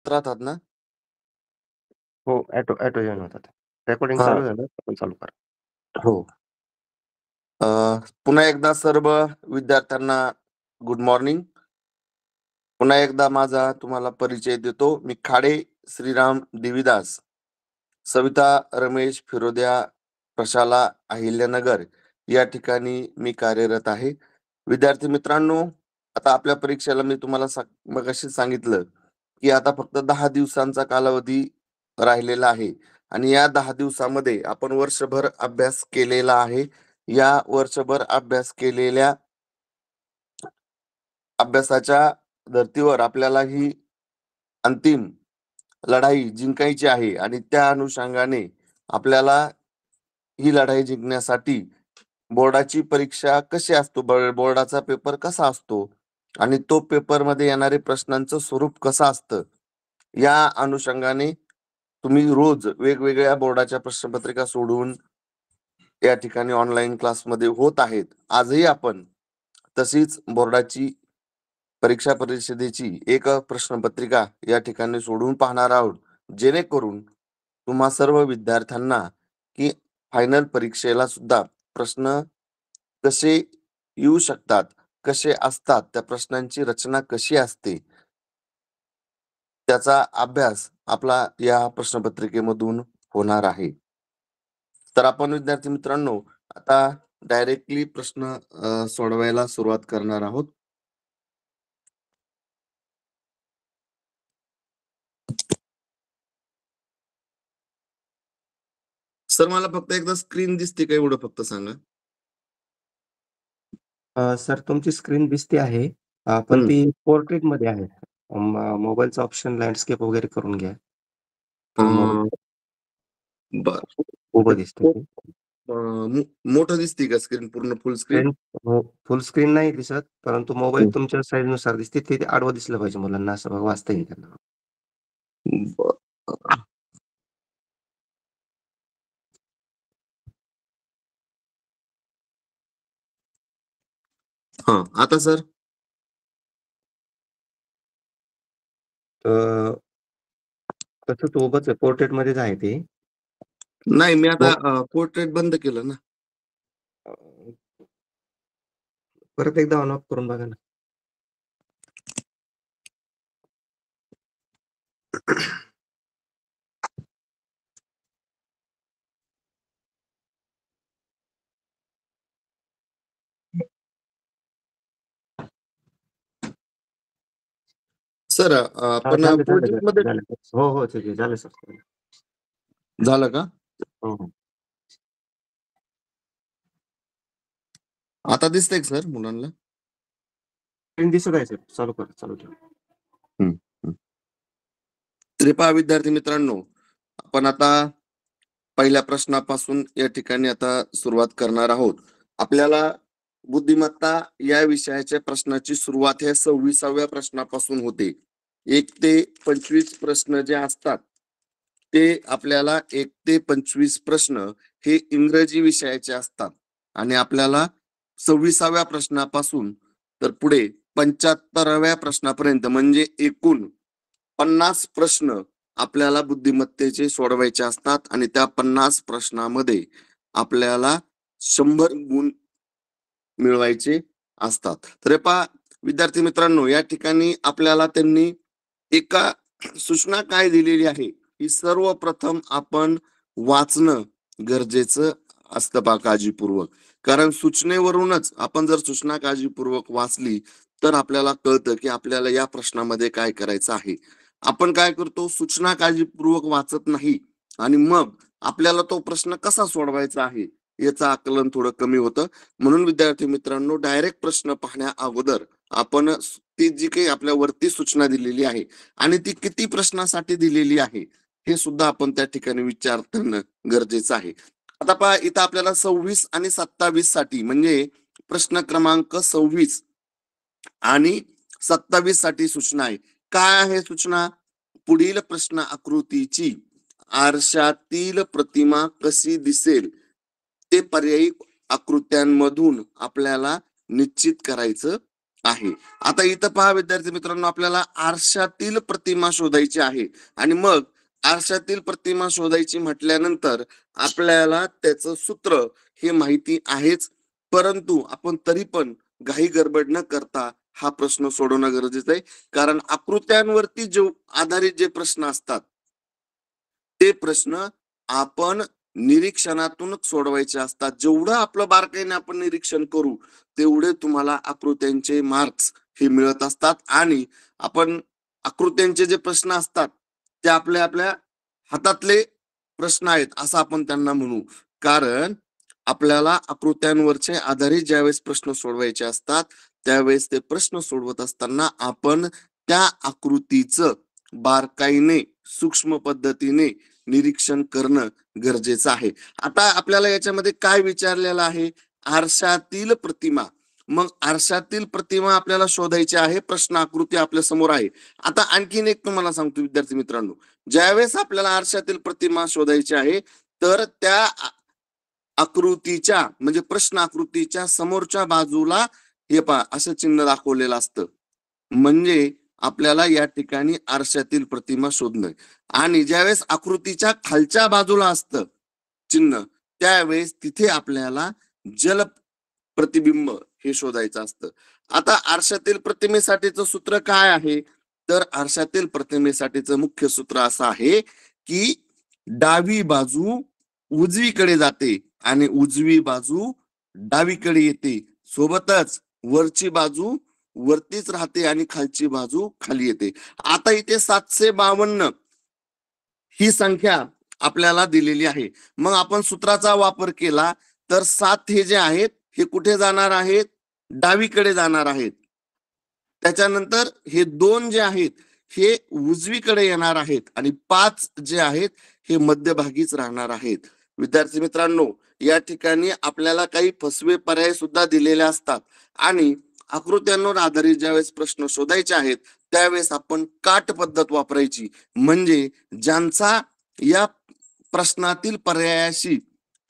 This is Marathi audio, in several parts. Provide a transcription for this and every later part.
राहतात ना? हो, ऑटो जॉइन होतात. रेकॉर्डिंग हां. चालू झालं, आपण चालू करा. हो. अ, पुन्हा एकदा सर्व विद्यार्थ्यांना गुड मॉर्निंग. पुन्हा एकदा माझा तुम्हाला परिचय देतो. मी खाडे श्रीराम देवीदास, सविता रमेश फिरोदिया, प्रशाला अहिल्यानगर या ठिकाणी मी कार्यरत आहे. विद्यार्थी मित्रांनो, आता आपल्या परीक्षेला मी तुम्हाला मगाशीच सांगितलं, की आता फक्त 10 दिवसांचा कालावधी राहिलेला आहे आणि या 10 दिवसामध्ये आपण वर्षभर अभ्यास केलेला आहे. या वर्षभर अभ्यास केलेल्या अभ्यासाच्या धर्तीवर आपल्याला ही अंतिम लढाई जिंकायची आहे आणि त्या अनुषंगाने आपल्याला ही लढाई जिंकण्यासाठी बोर्डाची परीक्षा कशी असतो, बोर्डाचा पेपर कसा असतो आणि तो पेपरमध्ये येणारे प्रश्नांचं स्वरूप कसं असतं, या अनुषंगाने तुम्ही रोज वेगवेगळ्या बोर्डाच्या प्रश्नपत्रिका सोडवून या ठिकाणी ऑनलाईन क्लासमध्ये होत आहेत. आजही आपण तशीच बोर्डाची परीक्षा परिषदेची एक प्रश्नपत्रिका या ठिकाणी सोडवून पाहणार आहोत, जेणेकरून तुम्हा सर्व विद्यार्थ्यांना की फायनल परीक्षेला सुद्धा प्रश्न कसे येऊ शकतात, कसे असतात, त्या प्रश्नांची रचना कशी असते, त्याचा अभ्यास आपला या प्रश्नपत्रिकेमधून होणार आहे. तर आपण विद्यार्थी मित्रांनो आता डायरेक्टली प्रश्न सोडवायला सुरुवात करणार आहोत. सर, मला फक्त एकदा स्क्रीन दिसते का एवढं फक्त सांगा. सर तुमची स्क्रीन दिसते आहे, पण ती पोर्ट्रेटमध्ये आहे. मोबाईलचा ऑप्शन लँडस्केप वगैरे करून घ्या. बर. उभं दिसतं ते. मोठं दिसते का स्क्रीन, पूर्ण फुल स्क्रीन? हो, फुल स्क्रीन नाही दिसत, परंतु मोबाईल तुमच्या साईजनुसार दिसते. ते आडवं दिसलं पाहिजे मुलांना, असं बघा, वाचता येईल त्यांना. हा, आता सर तसं तो उभंच आहे, पोर्ट्रेट मध्येच आहे ते. नाही, मी आता पोर्ट्रेट बंद केलं ना. परत एकदा ऑन ऑफ करून बघा ना. सर आपण झालं प्रोजेक्ट मध्ये हो हो, ठीक आहे, झालं सर. झालं का? हो हो. आता दिसतंय का सर मुलांना? स्क्रीन दिसत आहे सर, चालू करा, चालू ठेवा. तरी पहा विद्यार्थी मित्रांनो, आपण आता पहिल्या प्रश्नापासून या ठिकाणी आता सुरुवात करणार आहोत. आपल्याला बुद्धिमत्ता या विषयाच्या प्रश्नाची सुरुवात हे 26व्या प्रश्नापासून होते. 1 ते 25 प्रश्न जे असतात ते आपल्याला 1 ते 25 प्रश्न हे इंग्रजी विषयाचे असतात आणि आपल्याला 26व्या प्रश्नापासून तर पुढे 75व्या प्रश्नापर्यंत म्हणजे एकूण 50 प्रश्न आपल्याला बुद्धिमत्तेचे सोडवायचे असतात आणि त्या 50 प्रश्नामध्ये आपल्याला 100 गुण मिळवायचे असतात. तर पहा विद्यार्थी मित्रांनो, या ठिकाणी आपल्याला त्यांनी एका सूचना काय दिलेली आहे, की सर्वप्रथम आपण वाचणं गरजेचं असतं पहा काळजीपूर्वक. कारण सूचनेवरूनच आपण जर सूचना काळजीपूर्वक वाचली तर आपल्याला कळतं की आपल्याला या प्रश्नामध्ये काय करायचं आहे. आपण काय करतो, सूचना काळजीपूर्वक वाचत नाही आणि मग आपल्याला तो प्रश्न कसा सोडवायचा आहे याचं आकलन थोडं कमी होतं. म्हणून विद्यार्थी मित्रांनो, डायरेक्ट प्रश्न पाहण्या अगोदर आपण ती जी काही आपल्या वरती सूचना दिलेली आहे आणि ती किती प्रश्नासाठी दिलेली आहे हे सुद्धा आपण त्या ठिकाणी विचार करणं गरजेचं आहे. आता पहा, इथं आपल्याला 26 आणि 27 साठी म्हणजे प्रश्न क्रमांक 26 आणि 27 साठी सूचना आहे. काय आहे सूचना? पुढील प्रश्न आकृतीची आरशातील प्रतिमा कशी दिसेल ते पर्यायी आकृत्यांमधून आपल्याला निश्चित करायचं आहे. आता इथं पहा विद्यार्थी मित्रांनो, आपल्याला आरशातील प्रतिमा शोधायची आहे आणि मग आरशातील प्रतिमा शोधायची म्हटल्यानंतर आपल्याला त्याचं सूत्र हे माहिती आहेच, परंतु आपण तरी पण घाई गडबड न करता हा प्रश्न सोडवणं गरजेचं आहे. कारण आकृत्यांवरती जो आधारित जे प्रश्न असतात ते प्रश्न आपण निरीक्षणातूनच सोडवायचे असतात. जेवढं आपलं बारकाईने आपण निरीक्षण करू तेवढे तुम्हाला आकृत्यांचे मार्क्स हे मिळत असतात आणि आपण आकृत्यांचे जे प्रश्न असतात ते आपल्या आपल्या हातातले प्रश्न आहेत असं आपण त्यांना म्हणू. कारण आपल्याला आकृत्यांवरचे आधारित ज्यावेळेस प्रश्न सोडवायचे असतात त्यावेळेस ते प्रश्न सोडवत असताना आपण त्या आकृतीचं बारकाईने सूक्ष्म पद्धतीने निरीक्षण करणं गरजेचं आहे. आता आपल्याला याच्यामध्ये काय विचारलेलं आहे? आरशातील प्रतिमा. मग आरशातील प्रतिमा आपल्याला शोधायची आहे. प्रश्न आकृती आपल्या समोर आहे. आता आणखीन एक तुम्हाला सांगतो विद्यार्थी मित्रांनो, ज्यावेळेस आपल्याला आरशातील प्रतिमा शोधायची आहे तर त्या आकृतीच्या म्हणजे प्रश्न आकृतीच्या समोरच्या बाजूला हे पहा असं चिन्ह दाखवलेलं असतं. म्हणजे आपल्याला या ठिकाणी आरशातील प्रतिमा शोधणं आणि ज्यावेळेस आकृतीच्या खालच्या बाजूला असतं चिन्ह त्यावेळेस तिथे आपल्याला जल प्रतिबिंब हे शोधायचं असतं. आता आरशातील प्रतिमेसाठीचं सूत्र काय आहे? तर आरशातील प्रतिमेसाठीचं मुख्य सूत्र असं आहे की डावी बाजू उजवीकडे जाते आणि उजवी बाजू डावीकडे येते. सोबतच वरची बाजू वरतीच राहते आणि खालची बाजू खाली येते. आता इथे 752 ही संख्या आपल्याला दिलेली आहे. मग आपण सूत्राचा वापर केला तर 7 हे जे आहेत हे कुठे जाणार आहेत? डावीकडे जाणार आहेत. त्याच्यानंतर हे 2 जे आहेत हे उजवीकडे येणार आहेत आणि 5 जे आहेत हे मध्यभागीच राहणार आहेत. विद्यार्थी मित्रांनो, या ठिकाणी आपल्याला काही फसवे पर्याय सुद्धा दिलेले असतात आणि आकृत्यांवर आधारित ज्यावेळेस प्रश्न शोधायचे आहेत त्यावेळेस आपण काट पद्धत वापरायची. म्हणजे ज्यांचा या प्रश्नातील पर्यायाशी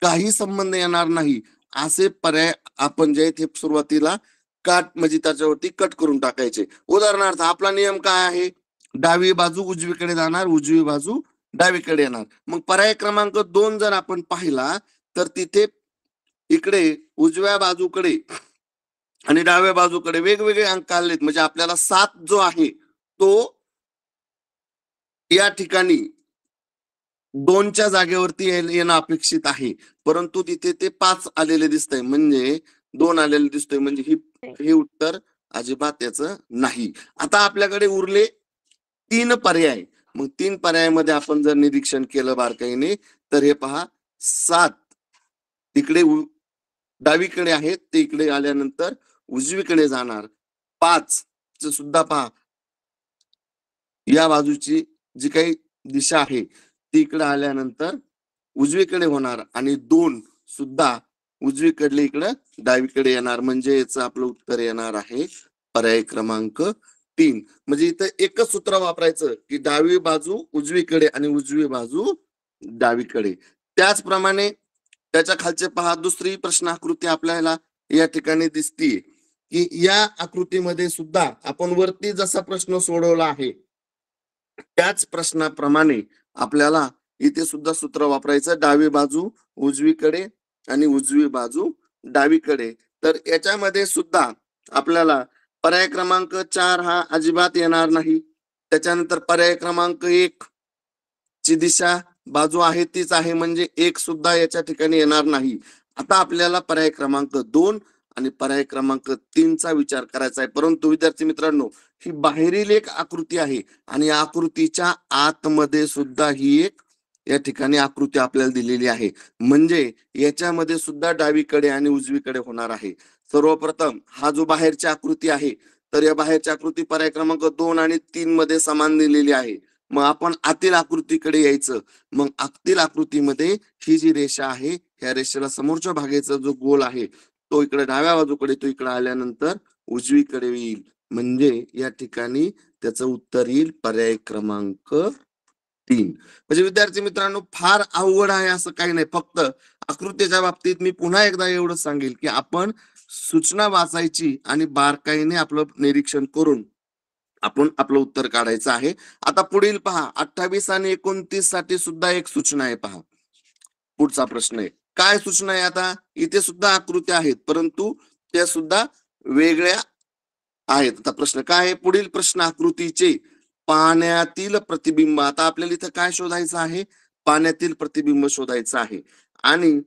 काही संबंध येणार नाही असे पर्याय आपण जे आहेत हे सुरुवातीला काट म्हणजे त्याच्यावरती कट करून टाकायचे. उदाहरणार्थ आपला नियम काय आहे? डावी बाजू उजवीकडे जाणार, उजवी बाजू डावीकडे येणार. मग पर्याय क्रमांक 2 जर आपण पाहिला तर तिथे इकडे उजव्या बाजूकडे आणि डाव्या बाजूकडे वेगवेगळे अंक आलेत. म्हणजे आपल्याला 7 जो आहे तो या ठिकाणी 2च्या जागेवरती येणं अपेक्षित आहे. परंतु तिथे ते 5 आलेले दिसतंय म्हणजे 2 आलेले दिसतोय म्हणजे हे उत्तर अजिबात याचं नाही. आता आपल्याकडे उरले 3 पर्याय. मग 3 पर्यायामध्ये आपण जर निरीक्षण केलं बारकाईने तर हे पहा 7 तिकडे डावीकडे आहेत ते इकडे आल्यानंतर उजवीकडे जाणार. 5 सुद्धा पहा या बाजूची जी काही दिशा आहे ती इकडे आल्यानंतर उजवीकडे होणार आणि 2 सुद्धा उजवीकडले इकडे डावीकडे येणार. म्हणजे याचं आपलं उत्तर येणार आहे पर्याय क्रमांक 3. म्हणजे इथं एकच सूत्र वापरायचं की डावी बाजू उजवीकडे आणि उजवी बाजू डावीकडे. त्याचप्रमाणे त्याच्या खालचे पहा दुसरी प्रश्न आकृती आपल्याला या ठिकाणी दिसतीये की या आकृतीमध्ये सुद्धा आपण वरती जसा प्रश्न सोडवला आहे त्याच प्रश्नाप्रमाणे आपल्याला इथे सुद्धा सूत्र वापरायचं. डावी बाजू उजवीकडे आणि उजवी बाजू डावीकडे. तर याच्यामध्ये सुद्धा आपल्याला पर्याय क्रमांक 4 हा अजिबात येणार नाही. त्याच्यानंतर पर्याय क्रमांक 1 ची दिशा बाजू आहे तीच आहे म्हणजे 1 सुद्धा याच्या ठिकाणी येणार नाही. आता आपल्याला पर्याय क्रमांक 2 आणि पर्याय क्रमांक 3 चा विचार करायचा आहे. परंतु विद्यार्थी मित्रांनो, ही बाहेरील एक आकृती आहे आणि या आकृतीच्या आतमध्ये सुद्धा ही एक या ठिकाणी आकृती आपल्याला दिलेली आहे. म्हणजे याच्यामध्ये सुद्धा डावीकडे आणि उजवीकडे होणार आहे. सर्वप्रथम हा जो बाहेरची आकृती आहे तर या बाहेरची आकृती पर्याय क्रमांक 2 आणि 3 मध्ये समान दिलेली आहे. मग आपण आतील आकृतीकडे यायचं. मग आतील आकृतीमध्ये ही जी रेषा आहे ह्या रेषेला समोरच्या भागाचा जो गोल आहे तो इकडे डाव्या बाजूकडे तो इकडे आल्यानंतर उजवीकडे येईल. म्हणजे या ठिकाणी त्याचं उत्तर येईल पर्याय क्रमांक 3. म्हणजे विद्यार्थी मित्रांनो फार अवघड आहे असं काही नाही. फक्त आकृतीच्या बाबतीत मी पुन्हा एकदा एवढं सांगेल की आपण सूचना वाचायची आणि बारकाईने आपलं निरीक्षण करून आपण आपलं उत्तर काढायचं आहे. आता पुढील पहा 28 आणि 29 साठी सुद्धा एक सूचना आहे पहा. पुढचा प्रश्न आहे. काय सूचना आहे आता? इथे सुद्धा आकृत्या आहेत, परंतु त्या सुद्धा वेगळ्या आहेत. आता प्रश्न काय आहे? पुढील प्रश्न आकृतीचे पाण्यातील प्रतिबिंब. आता आपल्याला इथं काय शोधायचं आहे? पाण्यातील प्रतिबिंब शोधायचं आहे. आणि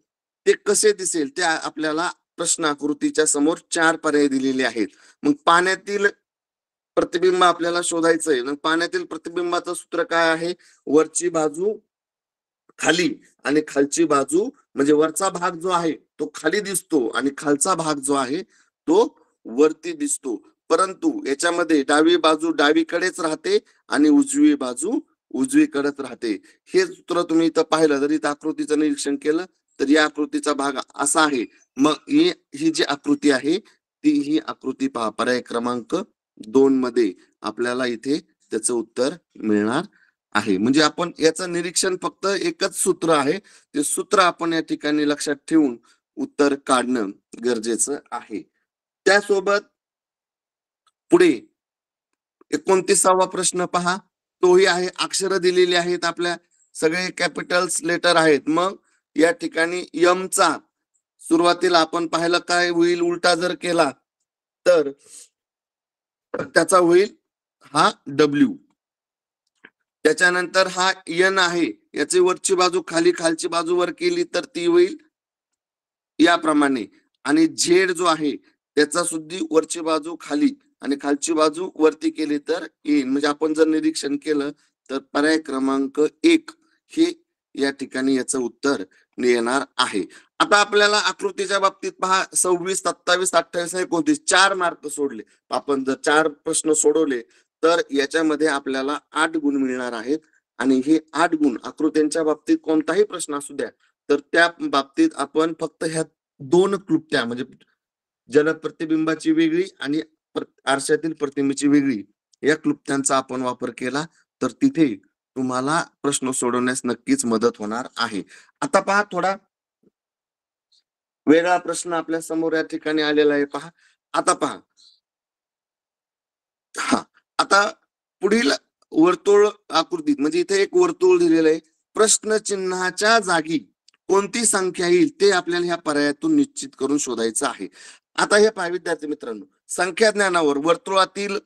ते कसे दिसेल ते आपल्याला प्रश्न आकृतीच्या समोर 4 पर्याय दिलेले आहेत. मग पाण्यातील प्रतिबिंब आपल्याला शोधायचंय. मग पाण्यातील प्रतिबिंबाचं सूत्र काय आहे? वरची बाजू खाली आणि खालची बाजू, म्हणजे वरचा भाग जो आहे तो खाली दिसतो आणि खालचा भाग जो आहे तो वरती दिसतो. परंतु याच्यामध्ये डावी बाजू डावीकडेच राहते आणि उजवी बाजू उजवीकडेच राहते. हे सूत्र तुम्ही इथं पाहिलं, जर इथं आकृतीचं निरीक्षण केलं तर या आकृतीचा भाग असा आहे. मग ही जी आकृती आहे ती ही आकृती पहा, पर्याय क्रमांक 2 मध्ये आपल्याला इथे त्याचं उत्तर मिळणार आहे. म्हणजे आपण याचं निरीक्षण फक्त एकच सूत्र आहे, ते सूत्र आपण या ठिकाणी लक्षात ठेवून उत्तर काढणं गरजेचं आहे. त्यासोबत पुढे 29वा प्रश्न पहा, तोही आहे. अक्षरं दिलेली आहेत आपल्या, सगळे कॅपिटल्स लेटर आहेत. मग या ठिकाणी यमचा सुरुवातीला आपण पाहिलं काय होईल, उलटा जर केला तर त्याचा होईल हा डब्ल्यू. त्याच्यानंतर हा एन आहे, याची वरची बाजू खाली खालची बाजू वर केली तर ती होईल याप्रमाणे. आणि झेड जो आहे त्याचा सुद्धा वरची बाजू खाली आणि खालची बाजू वरती केली तर येईल. म्हणजे आपण जर निरीक्षण केलं तर पर्याय क्रमांक 1 हे या ठिकाणी याचं उत्तर येणार आहे. आता आपल्याला आकृतीच्या बाबतीत पहा 26, 27, 28 आणि 29 4 मार्क सोडले. आपण जर 4 प्रश्न सोडवले तर याच्यामध्ये आपल्याला 8 गुण मिळणार आहेत. आणि हे 8 गुण आकृत्यांच्या बाबतीत कोणताही प्रश्न असू द्या तर त्या बाबतीत आपण फक्त ह्या 2 क्लुप्त्या, म्हणजे जलप्रतिबिंबाची वेगळी आणि आरशातील प्रतिमेची वेगळी, या क्लुप्त्यांचा आपण वापर केला तर तिथे तुम्हाला प्रश्न सोडवण्यास नक्कीच मदत होणार आहे. आता पहा थोडा वेगळा प्रश्न आपल्या समोर या ठिकाणी आलेला आहे पहा. आता पहा, हा आता पुढील वर्तुळ आकृतीत, म्हणजे इथे एक वर्तुळ दिलेलं आहे. प्रश्न चिन्हाच्या जागी कोणती संख्या येईल ते आपल्याला ह्या पर्यायातून निश्चित करून शोधायचं आहे. आता हे पहा विद्यार्थी मित्रांनो, संख्या ज्ञानावर वर्तुळातील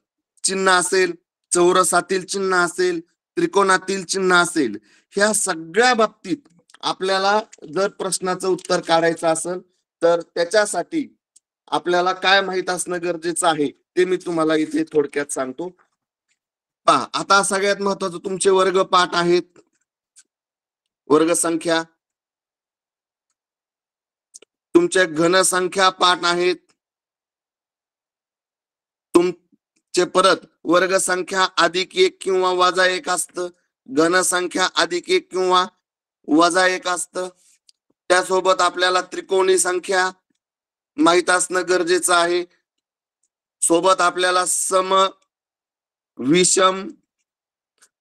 चिन्ह असेल, चौरसातील चिन्ह असेल, त्रिकोणातील चिन्ह असेल, ह्या सगळ्या बाबतीत आपल्याला जर प्रश्नाचं उत्तर काढायचं असेल तर त्याच्यासाठी आपल्याला काय माहित असणं गरजेचं आहे ते मी तुम्हाला इथे थोडक्यात सांगतो. पहा, आता सगळ्यात महत्वाचं तुमचे वर्ग पाठ आहेत, वर्ग संख्या, तुमच्या घनसंख्या पाठ आहेत, तुमचे परत वर्ग संख्या अधिक 1 किंवा वजा 1 असतं, घनसंख्या अधिक 1 किंवा वजा 1 असतं. त्यासोबत आपल्याला त्रिकोणी संख्या माहित असणं गरजेचं आहे. सोबत आपल्याला सम विषम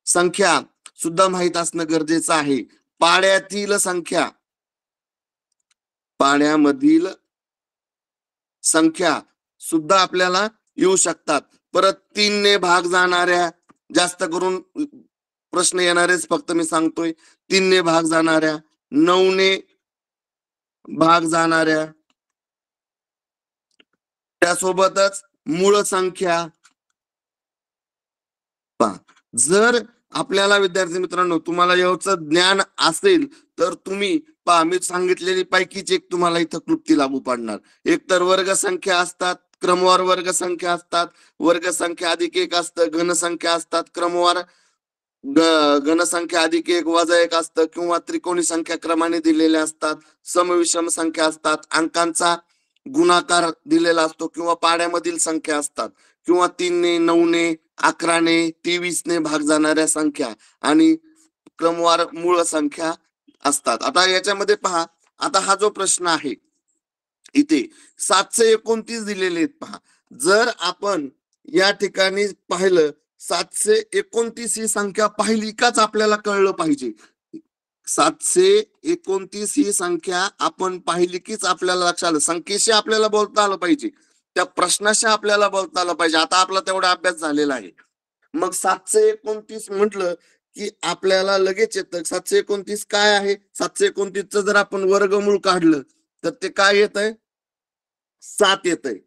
संख्या सुद्धा माहित असणं गरजेचं आहे. पाड्यातील संख्या, पाड्यामधील संख्या सुद्धा आपल्याला येऊ शकतात. परत 3 ने भाग जाणाऱ्या, जास्त करून प्रश्न येणारेच फक्त मी सांगतोय, 3 ने भाग जाणाऱ्या, 9 ने भाग जाणाऱ्या, त्यासोबतच मूळ संख्या. पहा, जर आपल्याला विद्यार्थी मित्रांनो तुम्हाला याचं ज्ञान असेल तर तुम्ही पहा, मी सांगितलेली पैकीच एक तुम्हाला इथं क्लुप्ती लागू पडणार. एक तर वर्ग संख्या असतात, क्रमवार वर्ग संख्या असतात, वर्ग संख्या अधिक 1 असतं, घनसंख्या असतात क्रमवार, घनसंख्या अधिक 1 वजा 1 असतं, किंवा त्रिकोणी संख्या क्रमाने दिलेल्या असतात, समविषम संख्या असतात, अंकांचा गुणाकार दिलेला असतो, किंवा पाड्यामधील संख्या असतात, किंवा 3 ने, 9 ने, 11 ने, 23 ने भाग जाणाऱ्या संख्या आणि क्रमवार मूळ संख्या असतात. आता याच्यामध्ये पहा, आता हा जो प्रश्न आहे इथे 729 दिलेले आहेत पहा. जर आपण या ठिकाणी पाहिलं 729 ही संख्या पाहिली काच आपल्याला कळलं पाहिजे. 729 ही संख्या आपण पाहिली कीच आपल्याला लक्षात आलं. संख्येशी आपल्याला बोलता आलं पाहिजे, त्या प्रश्नाशी आपल्याला बोलता आलं पाहिजे. आता आपला तेवढा अभ्यास झालेला आहे. मग 729 म्हटलं की आपल्याला लगेच येतं 729 काय आहे. 729 जर आपण वर्गमूळ काढलं तर ते काय येत आहे, 7 येत आहे,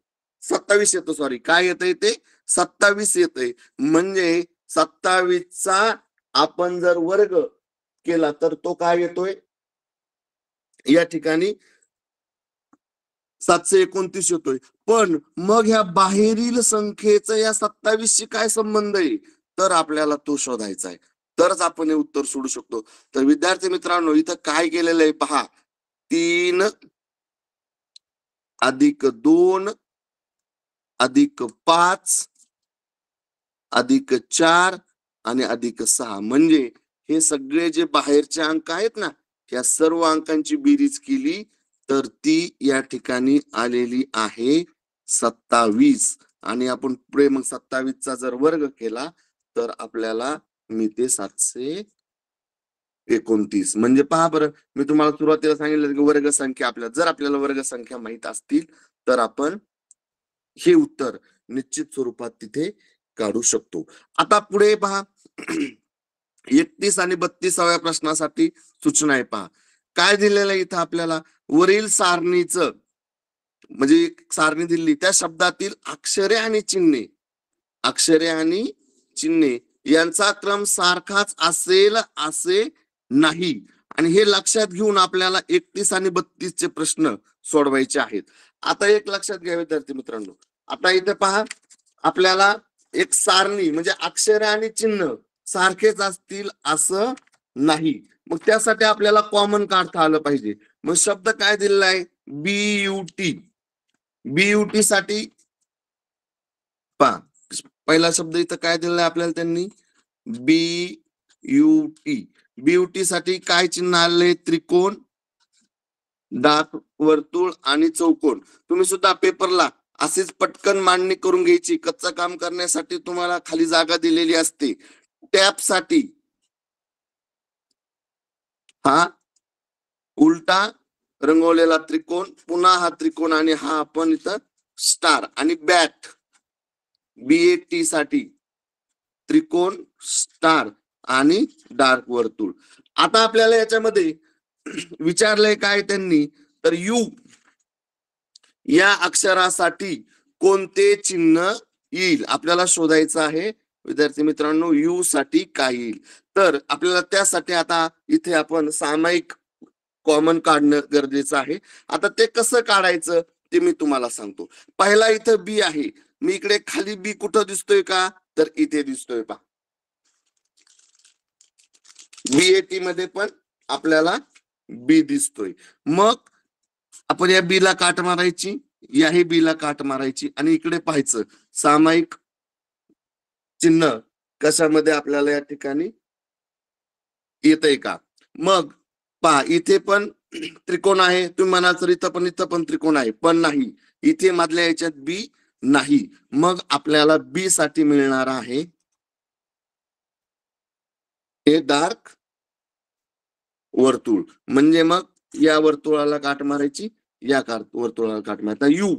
27 येतं. सॉरी, काय येत आहे ते 27 येत आहे. म्हणजे 27चा आपण जर वर्ग केला तर तो काय येतोय, या ठिकाणी 729 येतोय. पण मग ह्या बाहेरील संख्येचा या 27शी काय संबंध आहे, तर आपल्याला तो शोधायचा आहे. तरच आपण हे उत्तर सोडू शकतो. तर विद्यार्थी मित्रांनो, इथं काय केलेलं आहे पहा. 3 अधिक 2 अधिक 5 अधिक 4 आणि अधिक 6 म्हणजे हे सगळे जे बाहेरचे अंक आहेत ना, या सर्व अंकांची बेरीज केली तर ती या ठिकाणी आलेली आहे 27. आणि आपण पुढे मग 27चा जर वर्ग केला तर आपल्याला मिळते 729. म्हणजे पहा बरं, मी तुम्हाला सुरुवातीला सांगितलं की वर्ग संख्या जर आपल्याला वर्ग संख्या माहित असतील तर आपण हे उत्तर निश्चित स्वरूपात तिथे काढू शकतो. आता पुढे पहा 31 आणि 32व्या प्रश्नासाठी सूचना आहे पहा. काय दिलेलं आहे इथं आपल्याला, वरील सारणीचं म्हणजे एक सारणी दिली, त्या शब्दातील अक्षरे आणि चिन्हे यांचा क्रम सारखाच असेल असे नाही. आणि हे लक्षात घेऊन आपल्याला 31 आणि 32 चे प्रश्न सोडवायचे आहेत. आता एक लक्षात घ्या विद्यार्थी मित्रांनो, आता इथे पहा आपल्याला एक सारणी म्हणजे अक्षरे आणि चिन्ह सारखेच असतील असं नाही. मग त्यासाठी आपल्याला कॉमन काढता आलं पाहिजे. मग शब्द काय दिलेला आहे, BUT. BUT साठी पहा, पहिला शब्द इथं काय दिलेला आहे आपल्याला त्यांनी, BUT. BUT साठी काय चिन्ह आले, त्रिकोण, डाक वर्तुळ आणि चौकोन. तुम्ही सुद्धा पेपरला असेच पटकन मांडणी करून घ्यायची. कच्चं काम करण्यासाठी तुम्हाला खाली जागा दिलेली असते. टॅप साठी हा उलटा रंगवलेला त्रिकोण, पुन्हा हा त्रिकोण आणि हा आपण इथं स्टार. आणि BAT साठी त्रिकोण, स्टार आणि डार्क वर्तुळ. आता आपल्याला याच्यामध्ये विचारलंय काय त्यांनी, तर यू या अक्षरासाठी कोणते चिन्ह येईल आपल्याला शोधायचं आहे. विद्यार्थी मित्रांनो, यू साठी काय येईल, तर आपल्याला त्यासाठी आता इथे आपण सामायिक कॉमन काढणं गरजेचं आहे. आता ते कसं काढायचं ते मी तुम्हाला सांगतो. पहिला इथं बी आहे, मी इकडे खाली बी कुठं दिसतोय का, तर इथे दिसतोय पहा. BAT मध्ये पण आपल्याला बी दिसतोय. मग आपण या बी ला काट मारायची, याही बी ला काट मारायची आणि इकडे पाहायचं सामायिक चिन्ह कशामध्ये आपल्याला या ठिकाणी येतंय का. मग पहा इथे पण त्रिकोण आहे, तुम्ही म्हणाल तर इथं पण त्रिकोण आहे, पण नाही, इथे मधल्या याच्यात बी नाही. मग आपल्याला बी साठी मिळणार आहे हे डार्क वर्तुळ. म्हणजे मग या वर्तुळाला काट मारायची, या वर्तुळाला काट मारायचा. यू,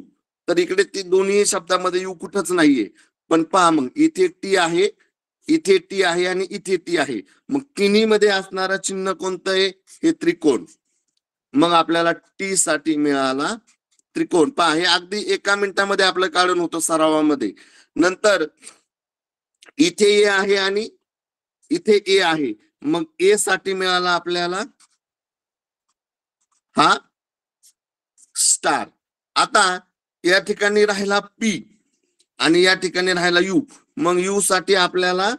तर इकडे ती दोन्ही शब्दामध्ये यू कुठंच नाहीये. पण पहा मग इथे टी आहे, इथे टी आहे आणि इथे टी आहे. मग तिन्ही मध्ये असणारा चिन्ह कोणतं आहे, हे त्रिकोण. मग आपल्याला टी साठी मिळाला त्रिकोण. पहा हे अगदी एका मिनिटामध्ये आपलं काढून होतं सरावामध्ये. नंतर इथे ए आहे आणि इथे ए आहे, मग ए साठी मिळाला आपल्याला हा स्टार. आता या ठिकाणी राहिला पी आणि या ठिकाणी राहिला यू. मग यू साठी आपल्याला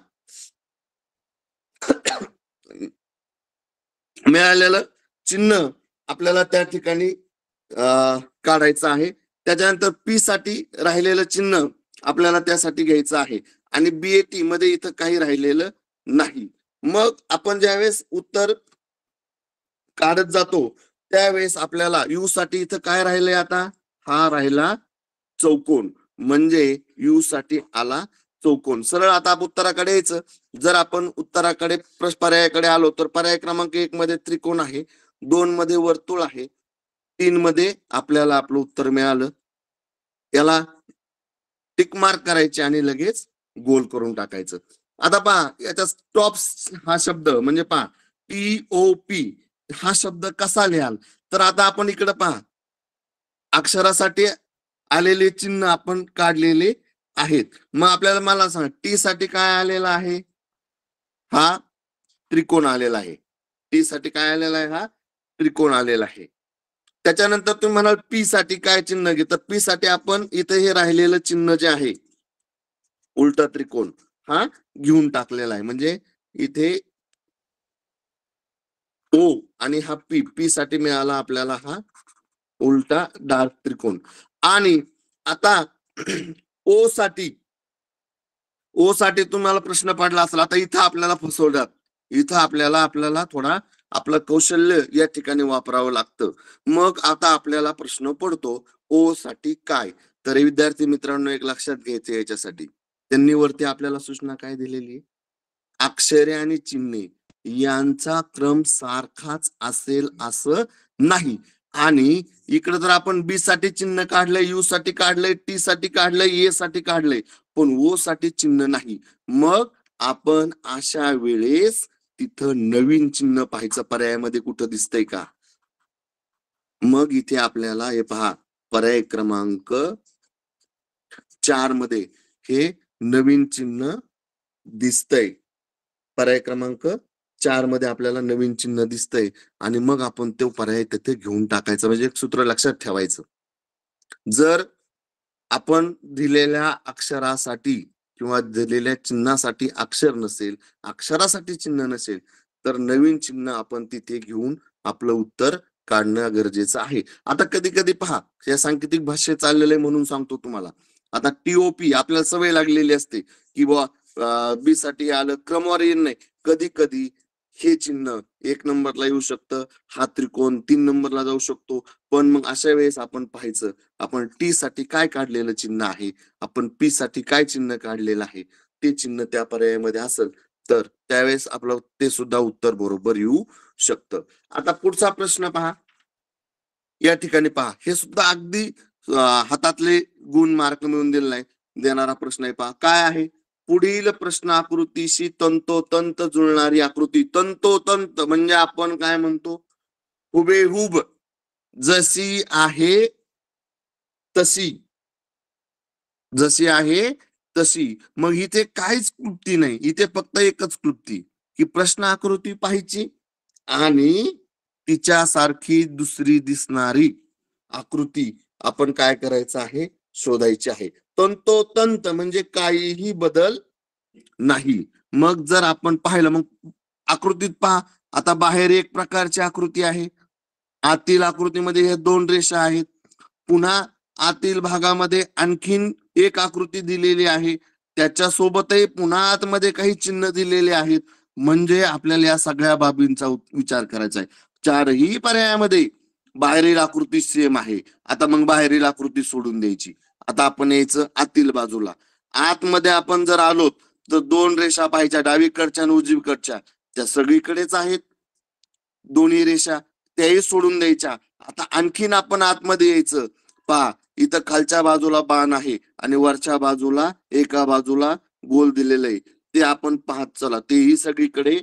मिळालेलं चिन्ह आपल्याला त्या ठिकाणी काढायचं आहे. त्याच्यानंतर पी साठी राहिलेलं चिन्ह आपल्याला त्यासाठी घ्यायचं आहे. आणि BAT मध्ये इथं काही राहिलेलं नाही. मग आपण ज्यावेळेस उत्तर काढत जातो त्यावेळेस आपल्याला यू साठी इथं काय राहिलंय, आता हा राहिला चौकोन. म्हणजे यू साठी आला चौकोन. सरळ आता आपण उत्तराकडे यायचं. जर आपण उत्तराकडे पर्यायाकडे आलो तर पर्याय क्रमांक 1 मध्ये त्रिकोण आहे, 2 मध्ये वर्तुळ आहे, 3 मध्ये आपल्याला आपलं उत्तर मिळालं. याला टिक मार्क करायचे आणि लगेच गोल करून टाकायचं. आता पहा याचा स्टॉप्स हा शब्द म्हणजे पहा TOP हा शब्द कसा लिहाल? तर आता आपण इकडे पहा अक्षरासाठी आलेले चिन्ह आपण काढलेले आहेत. मग आपल्याला मला सांग टी साठी काय आलेला आहे? हा त्रिकोण आलेला आहे. टी साठी काय आलेला आहे? हा त्रिकोण आलेला आहे. त्याच्यानंतर तुम्ही म्हणाल पी साठी काय चिन्ह घे, तर पी साठी आपण इथे हे राहिलेलं चिन्ह जे आहे उलटा त्रिकोण हा घेऊन टाकलेला आहे. म्हणजे इथे ओ आणि हा पी, पी साठी मिळाला आपल्याला हा उलटा डार्क त्रिकोण. आणि आता ओ साठी तुम्हाला प्रश्न पडला असेल, आता इथं आपल्याला फसवल्यात. इथं आपल्याला थोडा आपलं कौशल्य या ठिकाणी वापरावं लागतं. मग आता आपल्याला प्रश्न पडतो ओ साठी काय? तर विद्यार्थी मित्रांनो एक लक्षात घ्यायचं याच्यासाठी. त्यांनी वरती आपल्याला सूचना काय दिलेली? अक्षरे आणि चिन्हे यांचा क्रम सारखाच असेल असं नाही. आणि इकडे जर आपण बी साठी चिन्ह काढलंय, यू साठी काढलंय, टी साठी काढलंय, ए साठी काढलंय, पण ओ साठी चिन्ह नाही. मग आपण अशा वेळेस तिथं नवीन चिन्ह पाहायचं पर्यायामध्ये कुठं दिसतंय का? मग इथे आपल्याला हे पहा पर्याय क्रमांक 4 मध्ये हे नवीन चिन्ह दिसतंय. पर्याय क्रमांक 4 मध्ये आपल्याला नवीन चिन्ह दिसतंय आणि मग आपण तो पर्याय तिथे घेऊन टाकायचा. म्हणजे एक सूत्र लक्षात ठेवायचं. जर आपण दिलेल्या अक्षरासाठी किंवा दिलेल्या चिन्हासाठी अक्षर नसेल, अक्षरासाठी चिन्ह नसेल, तर नवीन चिन्ह आपण तिथे घेऊन आपलं उत्तर काढणं गरजेचं आहे. आता कधी कधी पहा या सांकेतिक भाषेत चाललेलं आहे म्हणून सांगतो तुम्हाला. आता TOP आपल्याला सवय लागलेली असते की बी साठी आलं क्रमवार येत नाही. कधी कधी हे चिन्ह 1 नंबरला येऊ शकतं, हा त्रिकोण 3 नंबरला जाऊ शकतो. पण मग अशा वेळेस आपण पाहायचं आपण टी साठी काय काढलेलं चिन्ह आहे, आपण पी साठी काय चिन्ह काढलेलं आहे, ते चिन्ह त्या पर्यायामध्ये असेल तर त्यावेळेस आपलं ते सुद्धा उत्तर बरोबर येऊ शकतं. आता पुढचा प्रश्न पहा. या ठिकाणी पहा हे सुद्धा अगदी हातातले गुण मार्क मिळून देणारा प्रश्न आहे. पहा काय आहे? पुढील प्रश्न आकृतीशी तंतोतंत जुळणारी आकृती. तंतोतंत म्हणजे आपण काय म्हणतो? हुबेहूब जशी आहे तशी, जशी आहे तशी. मग इथे काहीच क्लुप्ती नाही, इथे फक्त एकच क्लुप्ती की प्रश्न आकृती पाहायची आणि तिच्यासारखी दुसरी दिसणारी आकृती आपण काय करायचं आहे? शोधायची आहे. तंतोतंत म्हणजे काहीही बदल नाही. मग जर आपण पाहिलं मग आकृतीत पहा आता बाहेर एक प्रकारची आकृती आहे, आतील आकृतीमध्ये हे 2 रेषा आहेत. पुन्हा आतील भागामध्ये आणखीन एक आकृती दिलेली आहे, त्याच्या सोबतही पुन्हा आतमध्ये काही चिन्ह दिलेले आहेत. म्हणजे आपल्याला या सगळ्या बाबींचा विचार करायचा आहे. 4ही पर्यायामध्ये बाहेरील आकृती सेम आहे. आता मग बाहेरील आकृती सोडून द्यायची. आता आपण यायचं आतील बाजूला. आतमध्ये आपण जर आलो तर 2 रेषा पाहायच्या, डावीकडच्या आणि उजवीकडच्या. त्या सगळीकडेच आहेत दोन्ही रेषा, त्याही सोडून द्यायच्या. आता आणखीन आपण आतमध्ये यायचं. पहा इथं खालच्या बाजूला बाण आहे आणि वरच्या बाजूला एका बाजूला गोल दिलेलं आहे. ते आपण पाहत चला, तेही सगळीकडे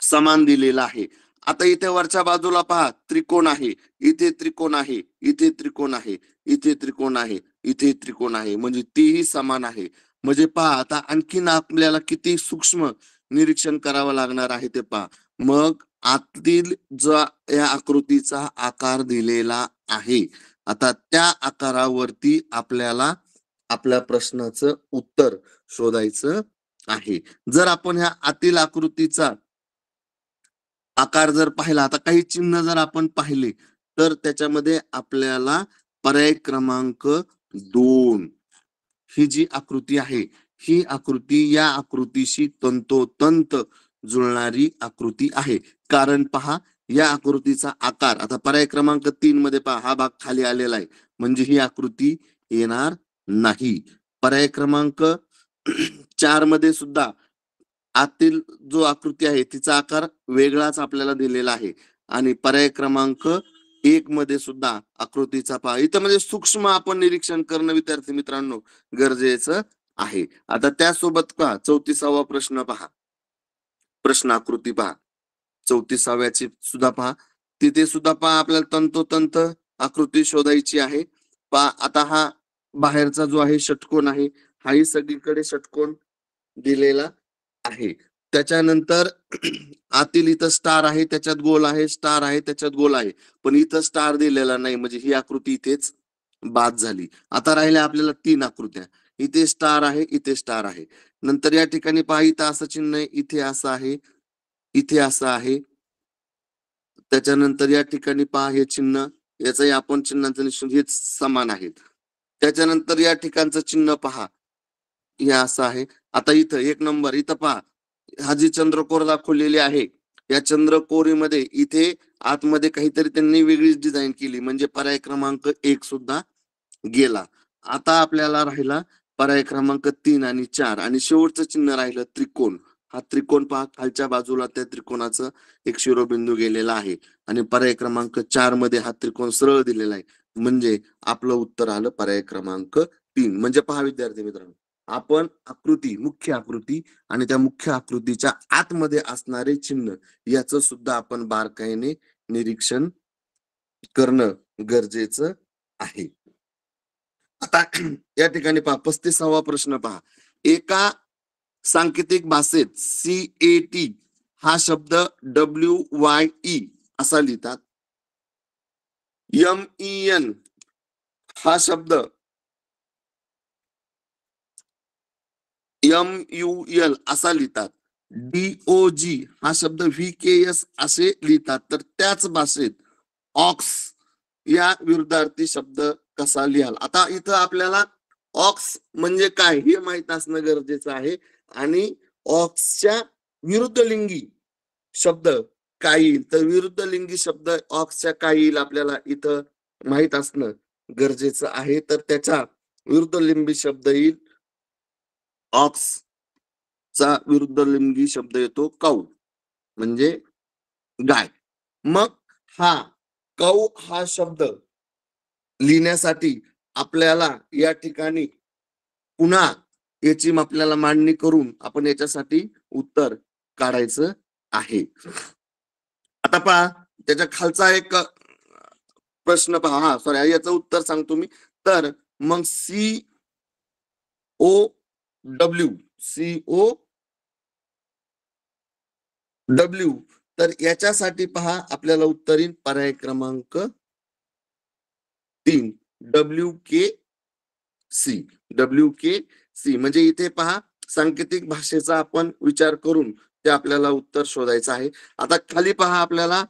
समान दिलेलं आहे. आता इथे वरच्या बाजूला पहा त्रिकोण आहे, इथे त्रिकोण आहे, इथे त्रिकोण आहे, इथे त्रिकोण आहे, इथे त्रिकोण आहे, म्हणजे तेही समान आहे. म्हणजे पहा आता आणखीन आपल्याला किती सूक्ष्म निरीक्षण करावं लागणार आहे ते पहा. मग आतील जो या आकृतीचा आकार दिलेला आहे, आता त्या आकारावरती आपल्याला आपल्या प्रश्नाचं उत्तर शोधायचं आहे. जर आपण ह्या आतील आकृतीचा आकार जर पाहिला, आता काही चिन्ह जर आपण पाहिले तर त्याच्यामध्ये आपल्याला पर्याय क्रमांक 2 ही जी आकृती आहे, ही आकृती या आकृतीशी तंतोतंत जुळणारी आकृती आहे. कारण पहा या आकृतीचा आकार आता पर्याय क्रमांक 3 मध्ये पहा हा भाग खाली आलेला आहे, म्हणजे ही आकृती येणार नाही. पर्याय क्रमांक 4 मध्ये सुद्धा आतील जो आकृती आहे तिचा आकार वेगळाच आपल्याला दिलेला आहे आणि पर्याय क्रमांक 1 मध्ये सुद्धा आकृतीचा पहा इथं म्हणजे सूक्ष्म आपण निरीक्षण करणं विद्यार्थी मित्रांनो गरजेचं आहे. आता त्यासोबत पहा 34वा प्रश्न पहा. प्रश्न आकृती पहा 34व्याची सुद्धा पहा. तिथे सुद्धा पहा आपल्याला तंतोतंत आकृती शोधायची आहे. पहा आता हा बाहेरचा जो आहे षटकोन आहे हाही सगळीकडे षटकोन दिलेला आहे. त्याच्यानंतर आतील इथं स्टार आहे त्याच्यात गोल आहे, स्टार आहे त्याच्यात गोल आहे, पण इथं स्टार दिलेला नाही म्हणजे ही आकृती इथेच बाद झाली. आता राहिल्या आपल्याला 3 आकृत्या. इथे स्टार आहे, इथे स्टार आहे. नंतर या ठिकाणी पहा इथं असं चिन्ह आहे, इथे असं आहे, इथे असं आहे. त्याच्यानंतर या ठिकाणी पहा हे चिन्ह, याचंही आपण चिन्हांचं निश्चित हेच समान आहेत. त्याच्यानंतर या ठिकाणचं चिन्ह पहा, हे असं आहे. आता इथं 1 नंबर इथं पहा, हा जी चंद्रकोर दाखवलेली आहे, या चंद्रकोरीमध्ये इथे आतमध्ये काहीतरी त्यांनी वेगळीच डिझाईन केली म्हणजे पर्याय क्रमांक 1 सुद्धा गेला. आता आपल्याला राहिला पर्याय क्रमांक 3 आणि 4 आणि शेवटचं चिन्ह राहिलं त्रिकोण. हा त्रिकोण पहा खालच्या बाजूला त्या त्रिकोणाचं एक शिरोबिंदू गेलेला आहे आणि पर्याय क्रमांक 4 मध्ये हा त्रिकोण सरळ दिलेला आहे म्हणजे आपलं उत्तर आलं पर्याय क्रमांक 3. म्हणजे पहा विद्यार्थी मित्रांनो आपण आकृती मुख्य आकृती आणि त्या मुख्य आकृतीच्या आतमध्ये असणारे चिन्ह याचं सुद्धा आपण बारकाईने निरीक्षण करणं गरजेचं आहे. आता या ठिकाणी पहा 35वा प्रश्न पहा. एका सांकेतिक भाषेत CAT हा शब्द WYE असा लिहितात. MEN हा शब्द MUL असा लिहितात. DOG हा शब्द VKS असे लिहितात. तर त्याच भाषेत ऑक्स या विरुद्धार्थी शब्द कसा लिहाल. आता इथं आपल्याला ऑक्स म्हणजे काय हे माहित असणं गरजेचं आहे आणि ऑक्सच्या विरुद्ध लिंगी शब्द काय येईल तर विरुद्ध लिंगी शब्द ऑक्सच्या काय येईल आपल्याला इथं माहित असणं गरजेचं आहे. तर त्याच्या विरुद्ध लिंगी शब्द येईल ऑक्स चा विरुद्ध लिंगी शब्द येतो काऊ म्हणजे गाय. मग हा काऊ हा शब्द लिहिण्यासाठी आपल्याला या ठिकाणी पुन्हा याची आपल्याला मांडणी करून आपण याच्यासाठी उत्तर काढायचं आहे. आता पहा त्याच्या खालचा एक प्रश्न पहा. हा सॉरी याचं उत्तर सांगतो मी. तर मग COW तर याच्यासाठी पहा आपल्याला उत्तर येईल पर्याय क्रमांक 3 WKC म्हणजे इथे पहा सांकेतिक भाषेचा आपण विचार करून ते आपल्याला उत्तर शोधायचं आहे. आता खाली पहा आपल्याला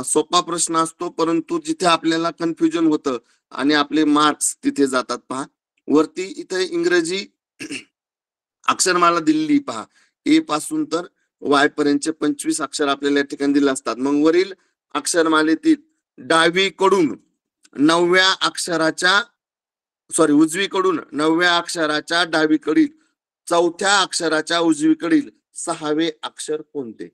सोपा प्रश्न असतो परंतु जिथे आपल्याला कन्फ्युजन होतं आणि आपले मार्क्स तिथे जातात. पहा वरती इथे इंग्रजी अक्षरमाला दिलेली पहा ए पासून तर Y पर्यंतचे 25 अक्षर आपल्याला या ठिकाणी दिले असतात. मग वरील अक्षरमालेतील डावीकडून 9व्या अक्षराच्या उजवीकडून 9व्या अक्षराच्या डावीकडील 4थ्या अक्षराच्या उजवीकडील 6वे अक्षर कोणते.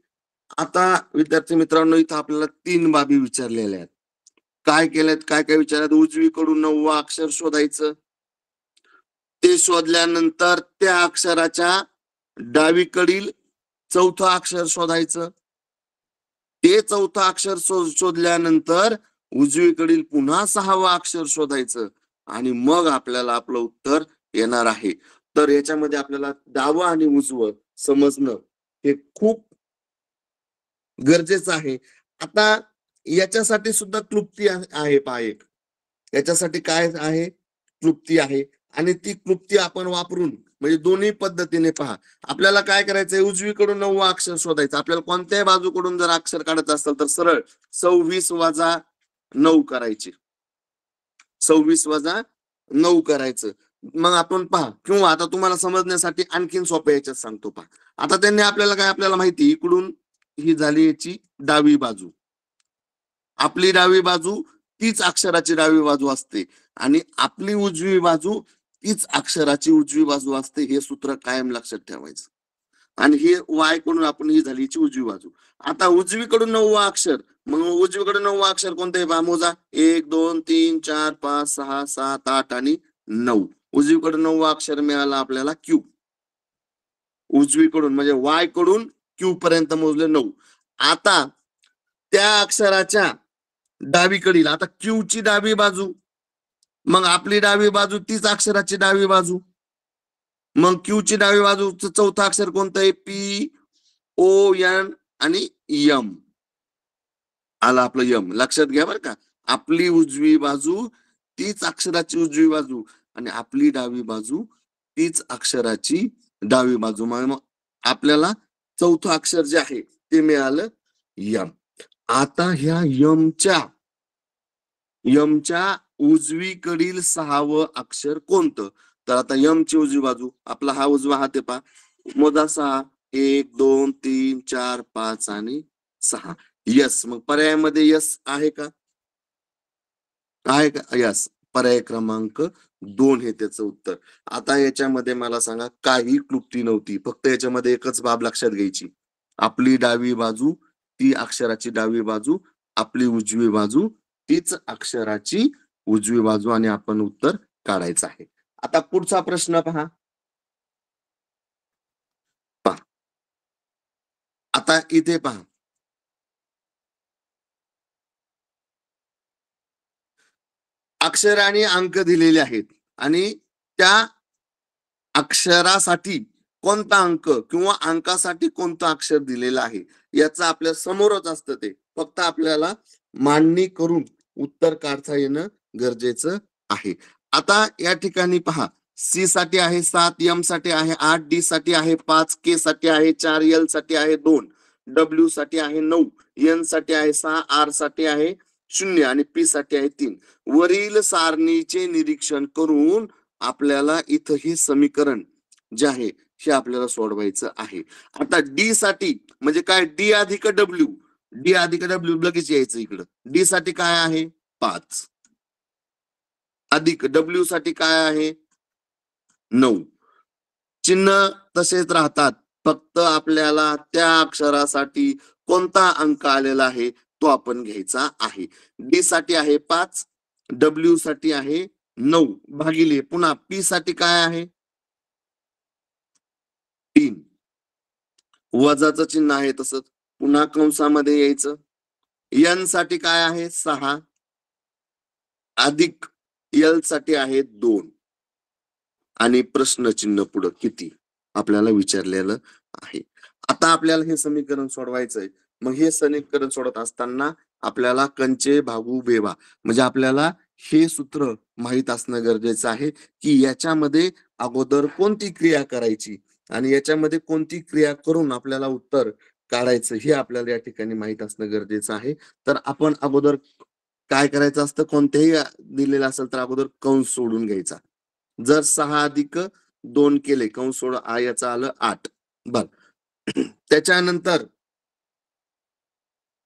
आता विद्यार्थी मित्रांनो इथं आपल्याला 3 बाबी विचारलेल्या आहेत. काय केल्यात काय काय विचारल्यात. उजवीकडून 9वा अक्षर शोधायचं. ते शोधल्यानंतर त्या अक्षराच्या डावीकडील 4थं अक्षर शोधायचं. ते 4थं अक्षर शोधल्यानंतर उजवीकडील पुन्हा 6वं अक्षर शोधायचं आणि मग आपल्याला आपलं उत्तर येणार आहे. तर याच्यामध्ये आपल्याला डावं आणि उजवं समजणं हे खूप गरजेचं आहे. आता याच्यासाठी सुद्धा क्लुप्ती आहे पहा एक. याच्यासाठी काय आहे क्लुप्ती आहे आणि ती क्लुप्ती आपण वापरून म्हणजे दोन्ही पद्धतीने पहा. आपल्याला काय करायचंय उजवीकडून 9वा अक्षर शोधायचं. आपल्याला कोणत्याही बाजूकडून जर अक्षर काढायचं असेल तर सरळ 26 वजा 9 करायचे. 26 वजा 9 करायचं. मग आपण पहा किंवा आता तुम्हाला समजण्यासाठी आणखीन सोप्या याच्यात सांगतो पहा. आता त्यांनी आपल्याला काय आपल्याला माहिती इकडून ही झाली याची डावी बाजू. आपली डावी बाजू तीच अक्षराची डावी बाजू असते आणि आपली उजवी बाजू तीच अक्षराची उजवी बाजू असते, हे सूत्र कायम लक्षात ठेवायचं. आणि हे वाय कडून आपण ही झाली हिची उजवी बाजू. आता उजवीकडून 9वा अक्षर, मग उजवीकडून 9वा अक्षर कोणतं आहे पहा, मोजा. 1 2 3 4 5 6 7 8 आणि 9. उजवीकडून 9वा अक्षर मिळाला आपल्याला क्यू. उजवीकडून म्हणजे वाय कडून क्यू पर्यंत मोजले 9. आता त्या अक्षराच्या डावीकडील, आता क्यू ची डावी बाजू, मग आपली डावी बाजू तीच अक्षराची डावी बाजू. मग क्यू ची डावी बाजूचं चौथं अक्षर कोणतं आहे, पी ओ एन आणि यम. आला आपलं यम. लक्षात घ्या बरं का, आपली उजवी बाजू तीच अक्षराची उजवी बाजू आणि आपली डावी बाजू तीच अक्षराची डावी बाजू. मग आपल्याला चौथं अक्षर जे आहे ते मिळालं यम. आता ह्या यमच्या उजवीकडील 6वं अक्षर कोणतं? तर आता यमची उजवी बाजू, आपला हा उजवा हात आहे पहा, मोजा 6. 1 2 3 4 5 आणि 6. यस. मग पर्यायामध्ये यस आहे का? आहे का? यस. पर्याय क्रमांक 2 हे त्याचं उत्तर. आता याच्यामध्ये मला सांगा, काही क्लुप्ती नव्हती, फक्त याच्यामध्ये एकच बाब लक्षात घ्यायची. आपली डावी बाजू ती अक्षराची डावी बाजू, आपली उजवी बाजू तीच अक्षराची उजवी बाजू आणि आपण उत्तर काढायचं आहे. आता पुढचा प्रश्न पहा. आता इथे पहा, अक्षर आणि अंक दिलेले आहेत आणि त्या अक्षरासाठी कोणता अंक किंवा अंकासाठी कोणतं अक्षर दिलेलं आहे याचं आपल्या समोरच असतं. ते फक्त आपल्याला मांडणी करून उत्तर काढता येणं गरजेचं आहे. आता या ठिकाणी पहा, सी साठी आहे 7, एम साठी आहे 8, डी साठी आहे 5, के साठी आहे 4, एल साठी आहे 2, डब्ल्यू साठी आहे 9, एन साठी आहे 6, आर साठी आहे 0 आणि पी साठी आहे 3. वरील सारणीचे निरीक्षण करून आपल्याला इथं हे समीकरण जे आहे हे आपल्याला सोडवायचं आहे. आता डी साठी म्हणजे काय, डी अधिक डब्ल्यू. डी अधिक डब्ल्यू लगेच यायचं इकडं. डी साठी काय आहे 5 अधिक डब्ल्यू साठी काय आहे 9. चिन्ह तसेच राहतात, फक्त आपल्याला त्या अक्षरासाठी कोणता अंक आलेला आहे तो आपण घ्यायचा आहे. डी साठी आहे 5, डब्ल्यू साठी आहे 9 भागिले पुन्हा पी साठी काय आहे 3, वजाचं चिन्ह आहे तसंच पुन्हा कंसामध्ये यायचं. एन साठी काय आहे 6 अधिक एल साठी आहे 2 आणि प्रश्नचिन्ह पुढं किती आपल्याला विचारलेलं आहे. आता आपल्याला हे समीकरण सोडवायचंय. मग हे समीकरण सोडत असताना आपल्याला कंचे भागू बेवा म्हणजे आपल्याला हे सूत्र माहित असणं गरजेचं आहे की याच्यामध्ये अगोदर कोणती क्रिया करायची आणि याच्यामध्ये कोणती क्रिया करून आपल्याला उत्तर काढायचं हे आपल्याला या ठिकाणी माहित असणं गरजेचं आहे. तर आपण अगोदर काय करायचं असतं, कोणत्याही दिलेलं असेल तर अगोदर कंस सोडून घ्यायचा. जर 6 अधिक 2 केले कंस सोड याचं आलं 8. बर. त्याच्यानंतर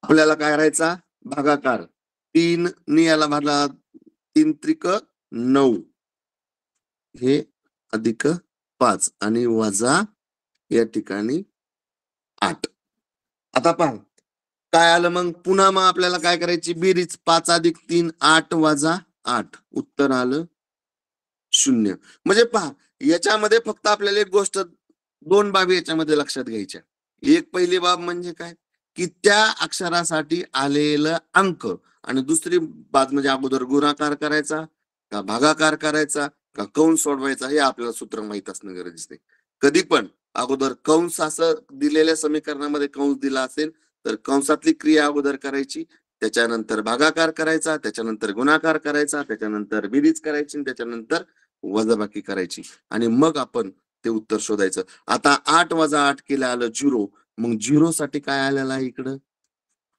आपल्याला काय करायचा, भागाकार 3 ने याला भागला 3 त्रिक 9 हे अधिक 5 आणि वजा या ठिकाणी 8. आता पहा काय आलं, मग पुन्हा मग आपल्याला काय करायची बेरीज. 5 अधिक 3 8 वजा 8 उत्तर आलं 0. म्हणजे पहा याच्यामध्ये फक्त आपल्याला एक गोष्ट, 2 बाबी याच्यामध्ये लक्षात घ्यायच्या. एक पहिली बाब म्हणजे काय की त्या अक्षरासाठी आलेलं अंक आणि दुसरी बाब म्हणजे अगोदर गुणाकार करायचा का भागाकार करायचा का कंस सोडवायचा हे आपल्याला सूत्र माहित असणं गरजेचं आहे. कधी पण अगोदर कंस असं दिलेल्या समीकरणामध्ये कंस दिला असेल तर कंसातली क्रिया अगोदर करायची, त्याच्यानंतर भागाकार करायचा, त्याच्यानंतर गुणाकार करायचा, त्याच्यानंतर बेरीज करायची, त्याच्यानंतर वजाबाकी करायची आणि मग आपण ते उत्तर शोधायचं. आता 8 वजा 8 केलं आलं 0. मग 0 साठी काय आलेलं आहे इकडं,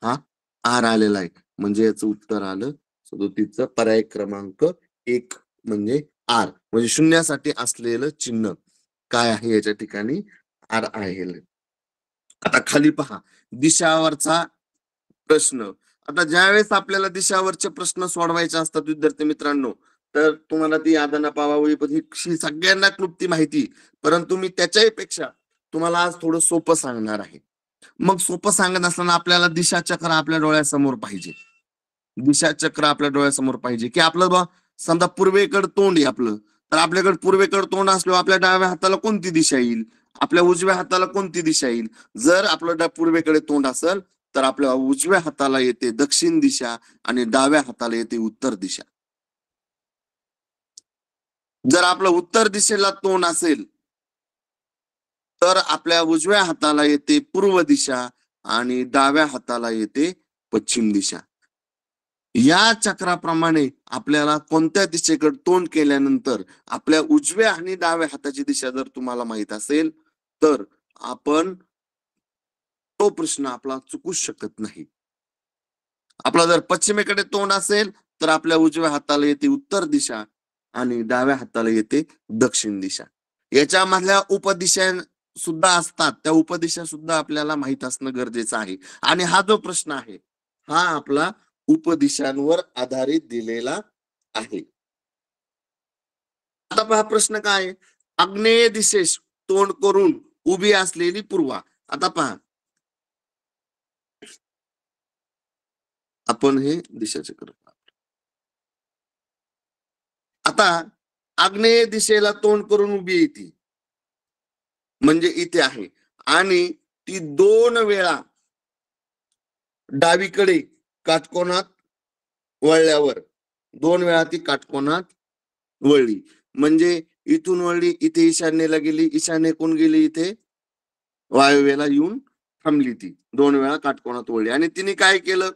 हा आर आलेला आहे म्हणजे याचं उत्तर आलं 37. पर्याय क्रमांक 1 म्हणजे आर म्हणजे शून्यासाठी असलेलं चिन्ह काय आहे याच्या ठिकाणी आर आहे. आता खाली पहा दिशावरचा प्रश्न. आता ज्यावेळेस आपल्याला दिशावरचे प्रश्न सोडवायचे असतात विद्यार्थी मित्रांनो तर तुम्हाला ती आदाना पावावळी पण ही सगळ्यांना क्लुप्ती माहिती, परंतु मी त्याच्याही पेक्षा तुम्हाला आज थोडं सोपं सांगणार आहे. मग सोपं सांगत असताना आपल्याला दिशाचक्र आपल्या डोळ्यासमोर पाहिजे. दिशाचक्र आपल्या डोळ्यासमोर पाहिजे, की आपलं बा समजा पूर्वेकडे तोंड आहे आपलं, तर आपल्याकडे पूर्वेकडे तोंड असल्यावर आपल्या डाव्या हाताला कोणती दिशा येईल? आपल्या उजव्या हाताला कोणती दिशा येईल? जर आपलं पूर्वेकडे तोंड असेल, तर आपल्या उजव्या हाताला येते दक्षिण दिशा आणि डाव्या हाताला येते उत्तर दिशा. जर आपलं उत्तर दिशेला तोंड असेल, तर आपल्या उजव्या हाताला येते पूर्व दिशा आणि डाव्या हाताला येते पश्चिम दिशा. या चक्राप्रमाणे आपल्याला कोणत्या दिशेकडे तोंड केल्यानंतर आपल्या उजव्या आणि डाव्या हाताची दिशा जर तुम्हाला माहित असेल, तर आपण तो प्रश्न आपला चुकूच शकत नाही. आपला जर पश्चिमेकडे तोंड असेल, तर आपल्या उजव्या हाताला येते उत्तर दिशा आणि डाव्या हाताला येते दक्षिण दिशा. याच्यामधल्या उपदिशा सुद्धा असतात. त्या उपदिशा सुद्धा आपल्याला माहित असणं गरजेचं आहे. आणि हा जो प्रश्न आहे, हा आपला उपदिशांवर आधारित दिलेला आहे. आता पहा प्रश्न काय आहे? आग्नेय दिशेस तोंड करून उभी असलेली पूर्वा. आता पहा, आपण हे दिशाचक्र. आता आग्नेय दिशेला तोंड करून उभी आहे ती, म्हणजे इथे आहे आणि ती 2 वेळा डावीकडे काटकोनात वळल्यावर 2 वेळा ती काटकोनात वळली, म्हणजे इथून वळली, इथे ईशान्येला गेली, ईशान्येकडून गेली इथे वायव्येला येऊन थांबली. ती 2 वेळा काटकोनात वळली आणि तिने काय केलं?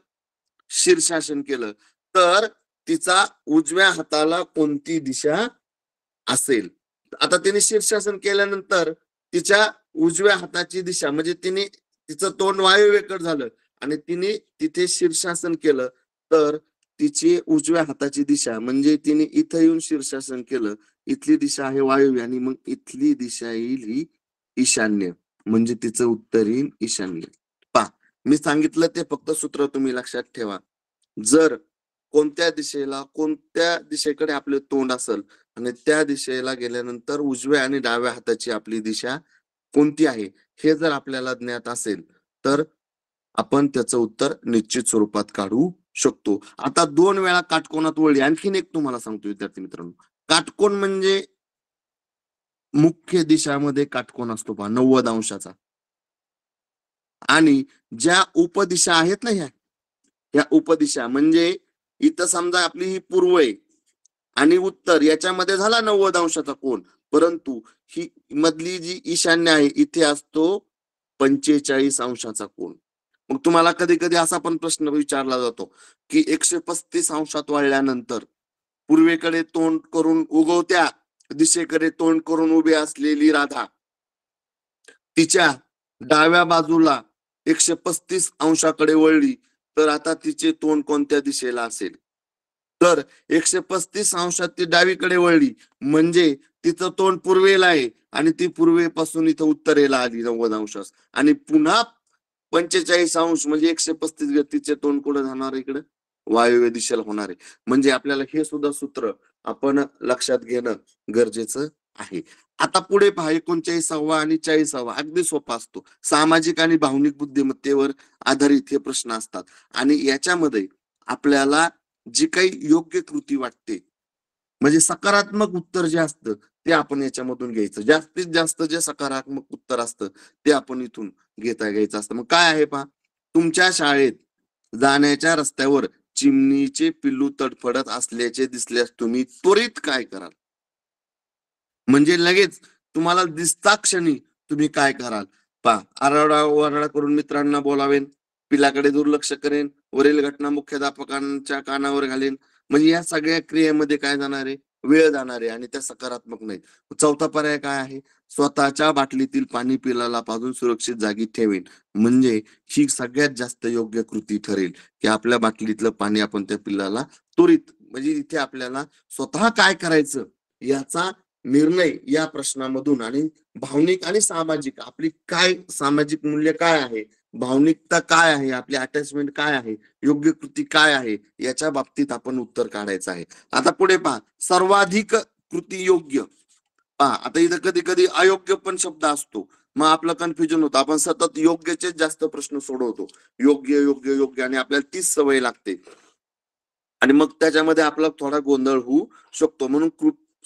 शीर्षासन केलं. तर तिचा उजव्या हाताला कोणती दिशा असेल? आता तिने शीर्षासन केल्यानंतर तिच्या उजव्या हाताची दिशा म्हणजे तिने तिचं तोंड वायव्येकडे झालं आणि तिने तिथे शीर्षासन केलं, तर तिची उजव्या हाताची दिशा म्हणजे तिने इथं येऊन शीर्षासन केलं, इथली दिशा आहे वायव्य आणि मग इथली दिशा येईल ही ईशान्य, म्हणजे तिचं उत्तर येईल ईशान्य. पहा, मी सांगितलं ते फक्त सूत्र तुम्ही लक्षात ठेवा. जर कोणत्या दिशेकडे आपले तोंड असेल आणि त्या दिशेला गेल्यानंतर उजव्या आणि डाव्या हाताची आपली दिशा कोणती आहे, हे जर आपल्याला ज्ञात असेल, तर आपण त्याचं उत्तर निश्चित स्वरूपात काढू शकतो. आता 2 वेळा काटकोनात वळली. आणखीन एक तुम्हाला सांगतो विद्यार्थी मित्रांनो, काटकोन म्हणजे मुख्य दिशामध्ये काटकोन असतो पहा 90 अंशाचा. आणि ज्या उपदिशा आहेत ना ह्या उपदिशा म्हणजे इथं समजा आपली ही पूर्व आहे आणि उत्तर याच्यामध्ये झाला 90 अंशाचा कोण, परंतु ही मधली जी ईशान्य आहे इथे असतो 45 अंशाचा कोण. मग तुम्हाला कधी कधी असा पण प्रश्न विचारला जातो की 135 अंशात वळल्यानंतर पूर्वेकडे तोंड करून उगवत्या दिशेकडे तोंड करून उभी असलेली राधा तिच्या डाव्या बाजूला 135 अंशाकडे वळली, तर आता तिचे तोंड कोणत्या दिशेला असेल? तर 135 अंशात ती डावीकडे वळली म्हणजे तिचं तोंड पूर्वेला आहे आणि ती पूर्वेपासून इथं उत्तरेला आली 90 अंशास आणि पुन्हा 45 अंश म्हणजे 135 तिचे तोंड कुठं जाणार इकडे वायव्य दिशेला होणार आहे. म्हणजे आपल्याला हे सुद्धा सूत्र आपण लक्षात घेणं गरजेचं आहे. आता पुढे पहा 39वा आणि 40वा अगदी सोपा असतो. सामाजिक आणि भावनिक बुद्धिमत्तेवर आधारित हे प्रश्न असतात आणि याच्यामध्ये आपल्याला जी काही योग्य कृती वाटते म्हणजे सकारात्मक उत्तर जे असतं ते आपण याच्यामधून घ्यायचं. जास्तीत जास्त जे सकारात्मक उत्तर असतं ते आपण इथून घ्यायचं असतं. मग काय आहे पहा, तुमच्या शाळेत जाण्याच्या रस्त्यावर चिमणीचे पिल्लू तडफडत असल्याचे दिसल्यास तुम्ही त्वरित काय कराल? म्हणजे लगेच तुम्हाला दिसता क्षणी तुम्ही काय कराल? पहा, आरडाओरडा करून मित्रांना बोलावेन, पिलाकडे दुर्लक्ष करेन, वरील घटना मुख्याध्यापकांच्या कानावर घालेन. म्हणजे या सगळ्या क्रियेमध्ये काय जाणार आहे? वेळ जाणार आहे आणि त्या सकारात्मक नाहीत. चौथा पर्याय काय आहे? स्वतःच्या बाटलीतील पाणी पिलाला पाजून सुरक्षित जागी ठेवेन. म्हणजे ही सगळ्यात जास्त योग्य कृती ठरेल, की आपल्या बाटलीतलं पाणी आपण त्या पिल्लाला त्वरित म्हणजे इथे आपल्याला स्वतः काय करायचं याचा निर्णय या प्रश्नामधून आणि भावनिक आणि सामाजिक आपली काय सामाजिक मूल्य काय आहे भावनिकता काय आहे, आपली अटॅचमेंट काय आहे, योग्य कृती काय आहे, याच्या बाबतीत आपण उत्तर काढायचं आहे. आता पुढे पहा, सर्वाधिक कृती योग्य. पहा आता इथं कधी कधी अयोग्य पण शब्द असतो, मग आपलं कन्फ्युजन होतं. आपण सतत योग्यचे जास्त प्रश्न सोडवतो, योग्य योग्य योग्य, आणि आपल्याला तीच सवय लागते आणि मग त्याच्यामध्ये आपला थोडा गोंधळ होऊ शकतो. म्हणून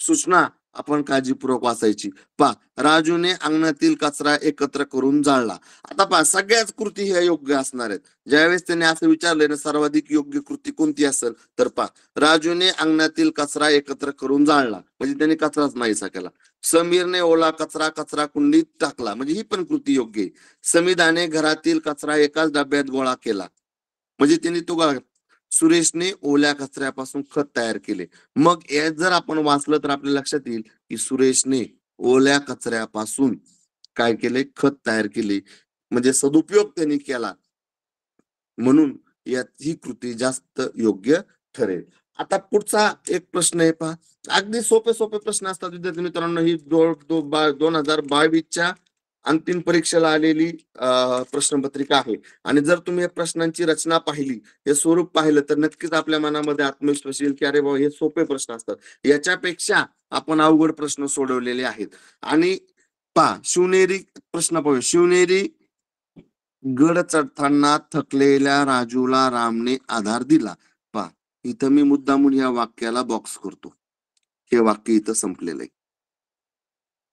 सूचना आपण काळजीपूर्वक वाचायची. पहा, राजूने अंगणातील कचरा एकत्र करून जाळला. आता पहा, सगळ्याच कृती ह्या योग्य असणार आहेत. ज्यावेळेस त्याने असं विचारलंय ना, सर्वाधिक योग्य कृती कोणती असेल, तर पहा, राजूने अंगणातील कचरा एकत्र करून जाळला, म्हणजे त्याने कचराच नाहीसा केला. समीरने ओला कचरा कचरा कुंडीत टाकला, म्हणजे ही पण कृती योग्य आहे. समिधाने घरातील कचरा एकाच डब्यात गोळा केला, म्हणजे त्यांनी तो गोळा. सुरेशने ओल्या कचऱ्यापासून खत तयार केले. मग हे जर आपण वाचलं तर आपल्या लक्षात येईल की सुरेशने ओल्या कचऱ्यापासून काय केले, खत तयार केले, म्हणजे सदुपयोग त्यांनी केला, म्हणून यात ही कृती जास्त योग्य ठरेल. आता पुढचा एक प्रश्न आहे पहा, अगदी सोपे सोपे प्रश्न असतात विद्यार्थी मित्रांनो. ही 2022च्या अंतिम परीक्षेला आलेली प्रश्नपत्रिका आहे. आणि जर तुम्ही या प्रश्नांची रचना पाहिली, हे स्वरूप पाहिलं, तर नक्कीच आपल्या मनामध्ये आत्मविश्वास येईल की अरे बाबा, हे सोपे प्रश्न असतात, याच्यापेक्षा आपण अवघड प्रश्न सोडवलेले आहेत. आणि पहा, शिवनेरी प्रश्न पाहूया. शिवनेरी गड चढताना थकलेल्या राजूला रामने आधार दिला. पहा, इथं मी मुद्दामून या वाक्याला बॉक्स करतो. हे वाक्य इथं संपलेलं आहे,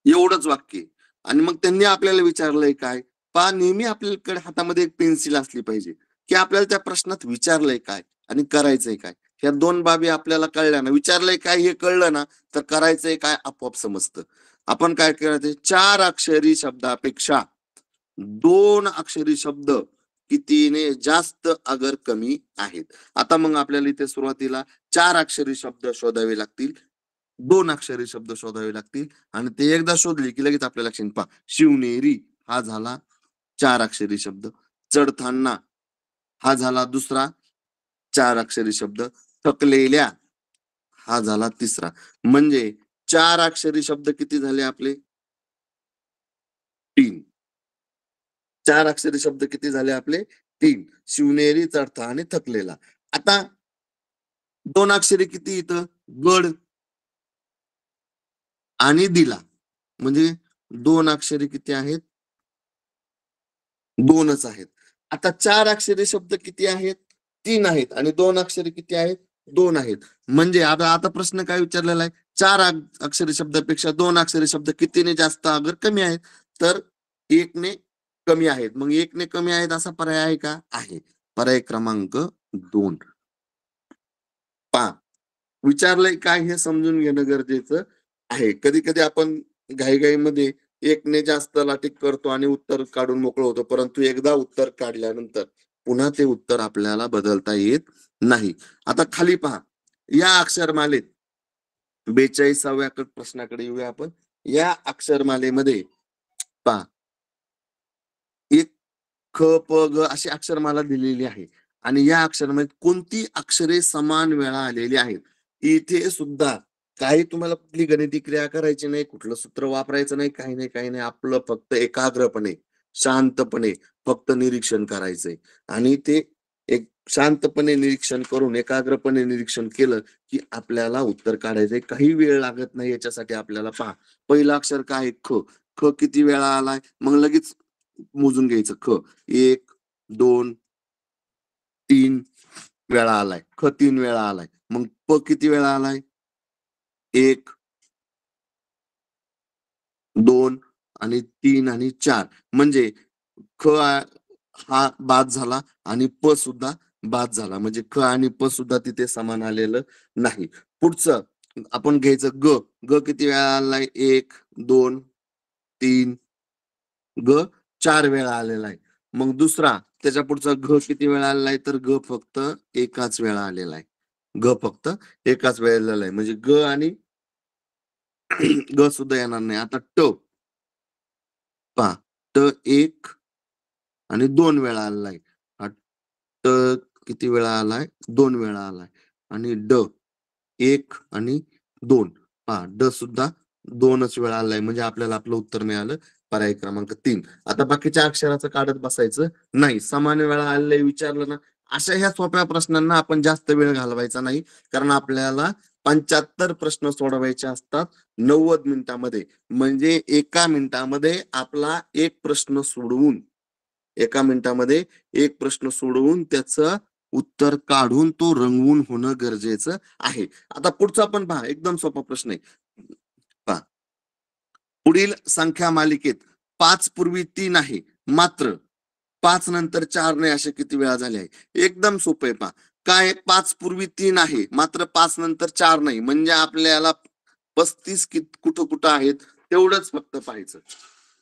एवढंच वाक्य आहे. आणि मग त्यांनी आपल्याला विचारलंय काय, पहा, नेहमी आपल्याकडे हातामध्ये एक पेन्सिल असली पाहिजे, की आपल्याला त्या प्रश्नात विचारलंय काय आणि करायचंय काय. ह्या दोन बाबी आपल्याला कळल्या ना, विचारलंय काय हे कळलं ना, तर करायचंय काय आपोआप समजतं. आपण काय करायचं, 4 अक्षरी शब्दापेक्षा 2 अक्षरी शब्द कितीने जास्त अगर कमी आहेत. आता मग आपल्याला इथे सुरुवातीला 4 अक्षरी शब्द शोधावे लागतील, 2 अक्षरी शब्द शोधावे लागतील, आणि ते एकदा शोधले की लगेच आपल्या लक्षात. पहा, शिवनेरी हा झाला 4 अक्षरी शब्द, चढताना हा झाला दुसरा 4 अक्षरी शब्द, थकलेल्या हा झाला तिसरा. म्हणजे 4 अक्षरी शब्द किती झाले आपले, 3. 4 अक्षरी शब्द किती झाले आपले, 3. शिवनेरी, चढता आणि थकलेला. आता 2 अक्षरी किती इथं, गड आणि दिला, म्हणजे 2 अक्षरी किती आहेत, 2च आहेत. आता 4 अक्षरी शब्द किती आहेत, 3 आहेत, आणि 2 अक्षरी किती आहेत, 2 आहेत. म्हणजे आता आता प्रश्न काय विचारलेला आहे, 4 अक्षरी शब्दापेक्षा 2 अक्षरी शब्द कितीने जास्त अगर कमी आहेत, तर 1 ने कमी आहेत. मग 1 ने कमी आहेत असा पर्याय आहे का, आहे. पर्याय क्रमांक 2. पहा, विचारलंय काय हे समजून घेणं गरजेचं आहे. कधी कधी आपण घाईघाईमध्ये 1 ने जास्तला टिक करतो आणि उत्तर काढून मोकळं होतो, परंतु एकदा उत्तर काढल्यानंतर पुन्हा ते उत्तर आपल्याला बदलता येत नाही. आता खाली पहा, या अक्षरमालेत 42व्या प्रश्नाकडे येऊया आपण. या अक्षरमालेमध्ये पहा, एक ख, प, ग अशी अक्षरमाला दिलेली आहे, आणि या अक्षरमालेत कोणती अक्षरे समान वेळा आलेली आहेत. इथे सुद्धा काही तुम्हाला कुठली गणिती क्रिया करायची नाही, कुठलं सूत्र वापरायचं नाही, काही नाही काही नाही. आपलं फक्त एकाग्रपणे, शांतपणे फक्त निरीक्षण करायचंय. आणि ते एक शांतपणे निरीक्षण करून, एकाग्रपणे निरीक्षण केलं की आपल्याला उत्तर काढायचंय. काही वेळ लागत नाही याच्यासाठी आपल्याला. पहा, पहिलं अक्षर काय आहे, ख. ख किती वेळा आलाय, मग लगेच मोजून घ्यायचं. ख 1, 2, 3 वेळा आलाय. ख 3 वेळा आलाय. मग प किती वेळा आलाय, 1, 2 आणि 3 आणि 4. म्हणजे ख हा बाद झाला आणि प सुद्धा बाद झाला. म्हणजे ख आणि प सुद्धा तिथे समान आलेलं नाही. पुढचं आपण घ्यायचं ग. ग किती वेळा आलाय, 1, 2, 3. ग 4 वेळा आलेला आहे. मग दुसरा त्याच्या पुढचा घ किती वेळा आलेला आहे, तर ग फक्त एकाच वेळा आलेला आहे. ग फक्त एकाच वेळेला आहे. म्हणजे ग आणि ग सुद्धा येणार नाही. आता ट पहा, ट 1 आणि 2 वेळा आलेला आहे. हा ट किती वेळा आलाय, 2 वेळा आलाय. आणि ड 1 आणि 2. पहा, ड सुद्धा 2च वेळा आलाय. म्हणजे आपल्याला आपलं उत्तर मिळालं पर्याय क्रमांक 3. आता बाकीच्या अक्षराचं काढत बसायचं नाही. समान वेळा आलेलं विचारलं ना, अशा ह्या सोप्या प्रश्नांना आपण जास्त वेळ घालवायचा नाही. कारण आपल्याला 75 प्रश्न सोडवायचे असतात 90 मिनिटामध्ये. म्हणजे एका मिनिटामध्ये आपला एक प्रश्न सोडवून त्याचं उत्तर काढून तो रंगवून होणं गरजेचं आहे. आता पुढचा पण पहा, एकदम सोपा प्रश्न आहे. पहा, पुढील संख्या मालिकेत 5 पूर्वी 3 आहे, मात्र 5 नंतर 4 नाही असे किती वेळा झाले आहे? एकदम सोपं आहे पहा. काय 5 पूर्वी 3 आहे, मात्र 5 नंतर 4 नाही. म्हणजे आपल्याला 35 कुठं कुठं आहेत तेवढंच फक्त पाहायचं.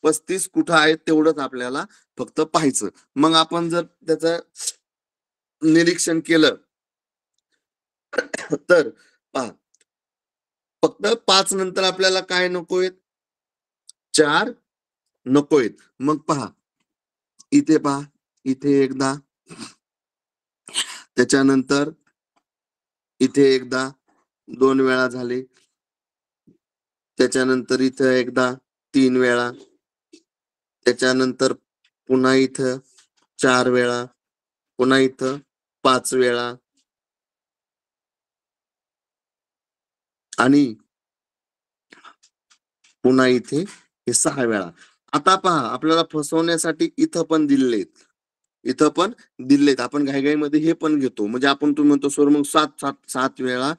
35 कुठं आहेत तेवढंच आपल्याला फक्त पाहायचं. मग आपण जर त्याचं निरीक्षण केलं तर पहा, फक्त 5 नंतर आपल्याला काय नकोय? 4 नकोयत. मग पहा, इथे पहा, इथे एकदा, त्याच्यानंतर इथे एकदा 2 वेळा झाले, त्याच्यानंतर इथं एकदा 3 वेळा, त्याच्यानंतर पुन्हा इथं 4 वेळा, पुन्हा इथं 5 वेळा आणि पुन्हा इथे हे 6 वेळा. आता पहा, आपल्याला फसवण्यासाठी इथं पण दिलेत. आपण घाईघाईमध्ये हे पण घेतो. म्हणजे तुम्ही म्हणतो सर मग 7 वेळा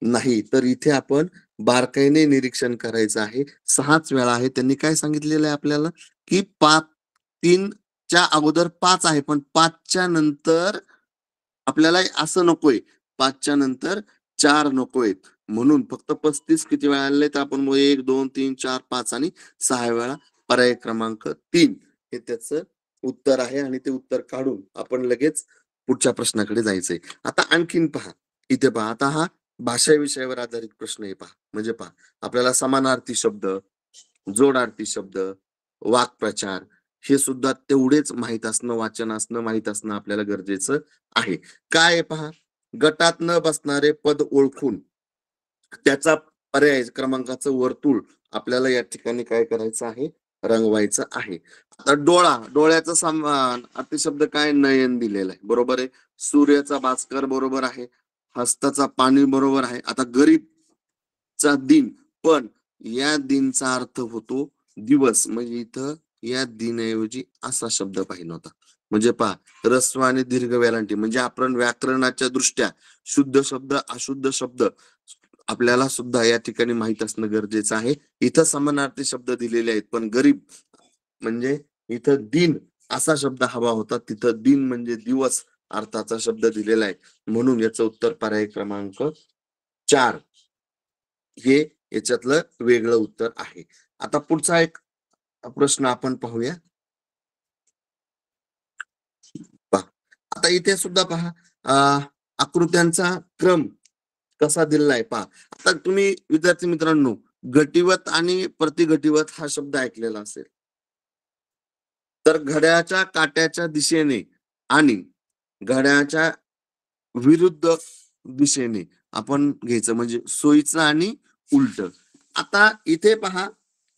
नाही, तर इथे आपण बारकाईने निरीक्षण करायचं आहे. 6च वेळा आहे. त्यांनी काय सांगितलेलं आहे आपल्याला, की 3च्या अगोदर 5 आहे, पण 5च्या नंतर आपल्याला असं नकोय. 5च्या नंतर 4 नकोयत. म्हणून फक्त 35 किती वेळा आले तर आपण 1, 2, 3, 4, 5 आणि 6 वेळा पर्याय क्रमांक 3 हे त्याचं उत्तर आहे. आणि ते उत्तर काढून आपण लगेच पुढच्या प्रश्नाकडे जायचंय. आता आणखीन पहा, इथे पहा, आता हा भाषा विषयावर आधारित प्रश्न आहे पहा. म्हणजे पहा, आपल्याला समानार्थी शब्द, जोडार्थी शब्द, वाक्प्रचार हे सुद्धा तेवढेच माहित असणं, वाचन असणं, माहित असणं आपल्याला गरजेचं आहे. काय आहे पहा, गटात न बसणारे पद ओळखून त्याचा पर्याय क्रमांकाचं वर्तुळ आपल्याला या ठिकाणी काय करायचं आहे? रंगवायचं आहे. आता डोळ्याचा समान अर्थशब्द काय? नयन दिलेला आहे, बरोबर आहे. सूर्याचा भास्कर बरोबर आहे. हस्ताचा पाणी बरोबर आहे. आता गरीबचा दिन, पण या दिनचा अर्थ होतो दिवस. म्हणजे इथं या दिनऐवजी असा शब्द पाहिजे होता. म्हणजे पहा, ह्रस्व आणि दीर्घ वेलांटी. म्हणजे आपण व्याकरणाच्या दृष्ट्या शुद्ध शब्द, अशुद्ध शब्द आपल्याला सुद्धा या ठिकाणी माहित असणं गरजेचं आहे. इथं समानार्थी शब्द दिलेले आहेत, पण गरीब म्हणजे इथं दिन असा शब्द हवा होता. तिथं दिन म्हणजे दिवस अर्थाचा शब्द दिलेला आहे. म्हणून याचं उत्तर पर्याय क्रमांक 4 हे याच्यातलं वेगळं उत्तर आहे. आता पुढचा एक प्रश्न आपण पाहूया. पहा, आता इथे सुद्धा पहा, आकृत्यांचा क्रम कसा दिलाय पहा. आता तुम्ही विद्यार्थी मित्रांनो, गटिवत आणि प्रतिगटिवत हा शब्द ऐकलेला असेल. तर घड्याच्या काट्याच्या दिशेने आणि घड्याच्या विरुद्ध दिशेने आपण घ्यायचं, म्हणजे सोयीचं आणि उलट. आता इथे पहा,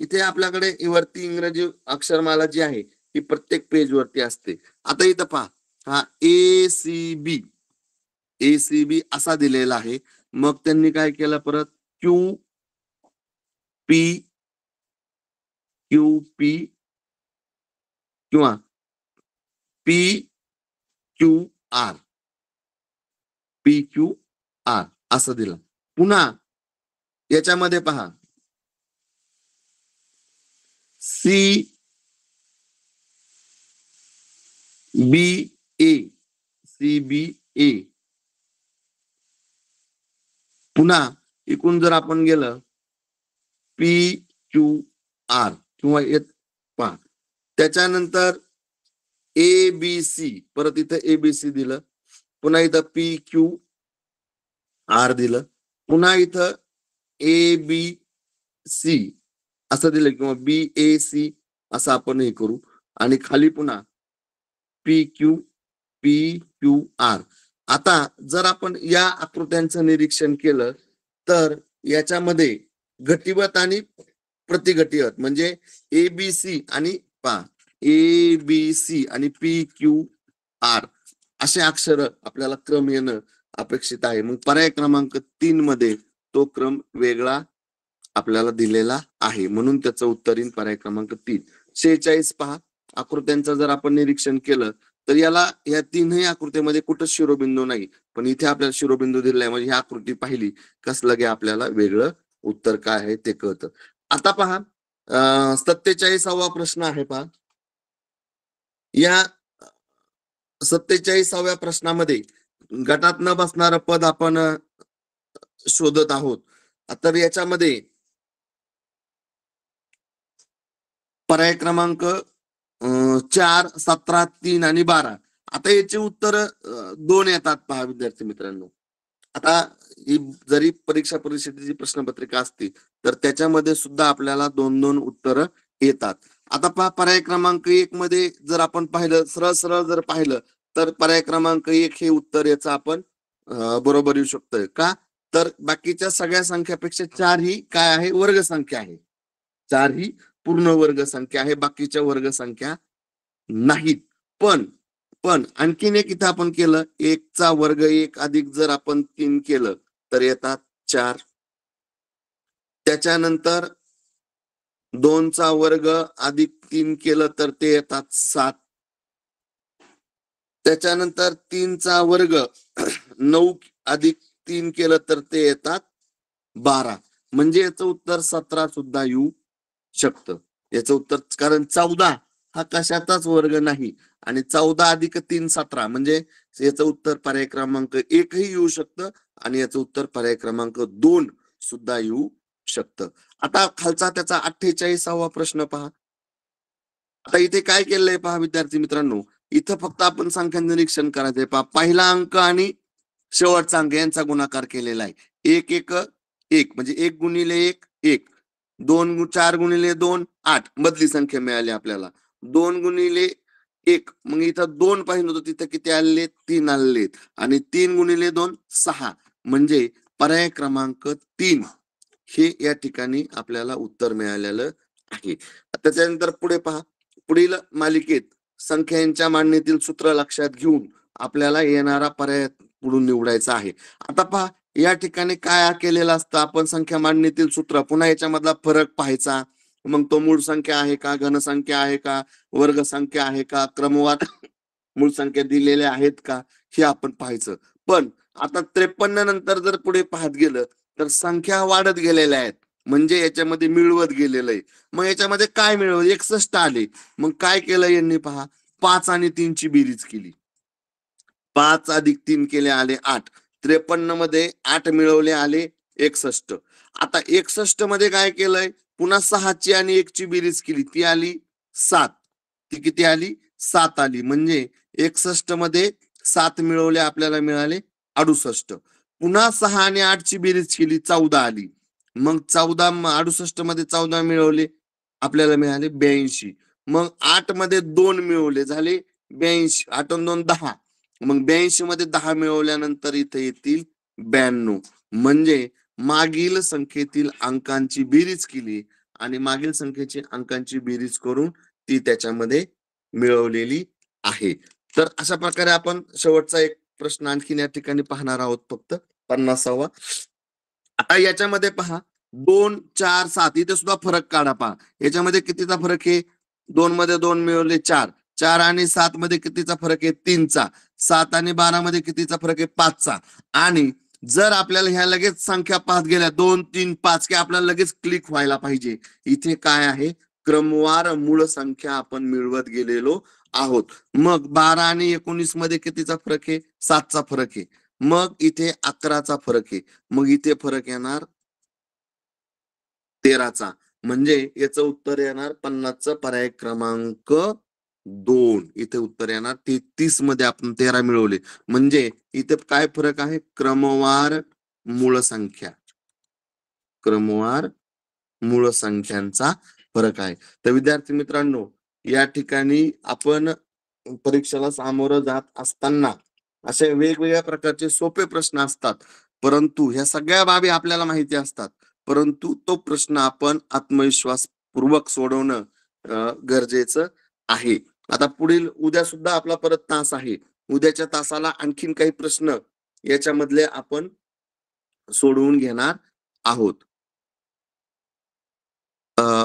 इथे आपल्याकडे वरती इंग्रजी अक्षरमाला जी आहे ती प्रत्येक पेज वरती असते. आता इथं पहा, हा एसीबी असा दिलेला आहे. मग त्यांनी काय केलं परत? क्यू पी किंवा पी क्यू आर असं दिलं. पुन्हा याच्यामध्ये पहा, सीबीए पुन्हा इकडून जर आपण गेलं PQR किंवा पहा, त्याच्यानंतर ABC, परत इथं ABC दिलं, पुन्हा इथं PQR दिलं, पुन्हा इथं ABC असं दिलं किंवा BAC असं आपण हे करू. आणि खाली पुन्हा PQR. आता जर आपण या आकृत्यांचं निरीक्षण केलं तर याच्यामध्ये गटिवत आणि प्रतिघटी अट म्हणजे एबीसी आणि पा एबीसी आणि PQR असे अक्षर आपल्याला क्रम येणं अपेक्षित आहे. मग पर्याय क्रमांक 3 मध्ये तो क्रम वेगळा आपल्याला दिलेला आहे, म्हणून त्याचं उत्तर येईल पर्याय क्रमांक 3. 46 पहा, आकृत्यांचं जर आपण निरीक्षण केलं तर या तीनही आकृतीमध्ये कुठंच शिरोबिंदू नाही, पण इथे आपल्याला शिरोबिंदू दिलाय म्हणजे ही आकृती पाहिली कस लगे आपल्याला वेगळं उत्तर काय आहे ते कळतं. आता पहा 47वा प्रश्न आहे पहा. या 47व्या प्रश्नामध्ये गटात न बसणारं पद आपण शोधत आहोत. तर याच्यामध्ये पर्याय क्रमांक 4, 17, 3 आणि 12. आता याचे उत्तर 2 येतात पहा विद्यार्थी मित्रांनो. आता ही जरी परीक्षा परिषदेची प्रश्नपत्रिका असते तर त्याच्यामध्ये सुद्धा आपल्याला 2-2 उत्तर येतात. आता पहा पर्याय क्रमांक 1 मध्ये जर आपण पाहिलं सरळ सरळ जर पाहिलं तर पर्याय क्रमांक 1 हे उत्तर याचं आपण बरोबर येऊ शकतोय का, तर बाकीच्या सगळ्या संख्यापेक्षा 4 ही काय आहे वर्ग संख्या आहे. 4 ही पूर्ण वर्ग संख्या आहे, बाकीच्या वर्ग संख्या नाहीत. पण पण आणखीन एक इथं आपण केलं 1 चा वर्ग 1 अधिक जर आपण 3 केलं तर येतात 4. त्याच्यानंतर 2 चा वर्ग अधिक 3 केलं तर ते येतात 7. त्याच्यानंतर 3 चा वर्ग 9 अधिक 3 केलं तर ते येतात 12. म्हणजे याचं उत्तर 17 सुद्धा येऊ शकतं. याचं उत्तर कारण 14 हा कशाचाच वर्ग नाही आणि 14 अधिक 3 17 म्हणजे याचं उत्तर पर्याय क्रमांक 1 ही येऊ शकतं आणि याचं उत्तर पर्याय क्रमांक 2 सुद्धा येऊ शकतं. आता खालचा त्याचा 48वा प्रश्न पहा. आता इथे काय केलंय पहा विद्यार्थी मित्रांनो, इथं फक्त आपण संख्या निरीक्षण करायचंय पहा. पहिला अंक आणि शेवटचा अंक यांचा गुणाकार केलेला आहे. 1 1 1 म्हणजे 1 गुणिले 1 1, 2 4 गुणिले 2 8 मधली संख्या मिळाली आपल्याला. 2 गुणिले 1 मग इथं 2 पाहिजे होतं तिथं किती आलेले 3 आलेले आणि 3 गुणिले 2 6 म्हणजे पर्याय क्रमांक 3 हे या ठिकाणी आपल्याला उत्तर मिळालेलं आहे. त्याच्यानंतर पुढे पहा, पुढील मालिकेत संख्यांच्या मांडणीतील सूत्र लक्षात घेऊन आपल्याला येणारा पर्याय पुढून निवडायचा आहे. आता पहा या ठिकाणी काय केलेलं असतं, आपण संख्या मांडणीतील सूत्र पुन्हा याच्यामधला फरक पाहायचा. मग तो मूळ संख्या आहे का, घनसंख्या आहे का, वर्ग संख्या आहे का, क्रमवार मूळ संख्या दिलेल्या आहेत का हे आपण पाहायचं. पण आता 53 नंतर जर पुढे पाहत गेलं तर संख्या वाढत गेलेल्या आहेत म्हणजे याच्यामध्ये मिळवत गेलेलं आहे. मग याच्यामध्ये काय मिळवलं 61 आले. मग काय केलं यांनी पहा 5 आणि 3 ची बेरीज केली. 5 अधिक 3 केले आले 8. 53 मध्ये 8 मिळवले आले 61. आता 61 मध्ये काय केलंय पुन्हा 6 ची आणि 1 ची बेरीज केली ती आली 7. ती किती आली 7 आली म्हणजे 61 मध्ये 7 मिळवले आपल्याला मिळाले 68. पुन्हा 6 आणि 8 ची बेरीज केली 14 आली. मग 14 68 मध्ये 14 मिळवले आपल्याला मिळाले 82. मग 8 मध्ये 2 मिळवले झाले 82. 8 आणि 2 10. मग 82 मध्ये 10 मिळवल्यानंतर इथे येतील 92. म्हणजे मागील संख्येतील अंकांची बेरीज केली आणि मागील संख्येची अंकांची बेरीज करून ती त्याच्यामध्ये मिळवलेली आहे. तर अशा प्रकारे आपण शेवटचा एक प्रश्न आणखीन या ठिकाणी पाहणार आहोत फक्त 50वा. आता याच्यामध्ये पहा 2 4 7 इथे सुद्धा फरक काढा पहा. याच्यामध्ये कितीचा फरक आहे 2 मध्ये 2 मिळवले 4. 4 आणि 7 मध्ये कितीचा फरक आहे 3चा. 7 आणि 12 मध्ये कितीचा फरक आहे 5चा. आणि जर आपल्याला ह्या लगेच संख्या पाहत गेल्या 2 3 5 की आपल्याला लगेच क्लिक व्हायला पाहिजे. इथे काय आहे क्रमवार मूळ संख्या आपण मिळवत गेलेलो आहोत. मग 12 आणि 19 मध्ये कितीचा फरक आहे 7चा फरक आहे. मग इथे 11चा फरक आहे. मग इथे फरक येणार 13चा. म्हणजे याचं उत्तर येणार 50चा पर्याय क्रमांक 2. इथे उत्तर येणार 33 मध्ये आपण 13 मिळवले. म्हणजे इथे काय फरक आहे क्रमवार मूळ संख्या. क्रमवार मूळ संख्यांचा फरक आहे. तर विद्यार्थी मित्रांनो या ठिकाणी आपण परीक्षेला सामोरं जात असताना असे वेगवेगळ्या प्रकारचे सोपे प्रश्न असतात, परंतु ह्या सगळ्या बाबी आपल्याला माहिती असतात. परंतु तो प्रश्न आपण आत्मविश्वासपूर्वक सोडवणं गरजेचं आहे. आता पुढील उद्या सुद्धा आपला परत तास आहे. उद्याच्या तासाला आणखीन काही प्रश्न याच्यामधले आपण सोडवून घेणार आहोत.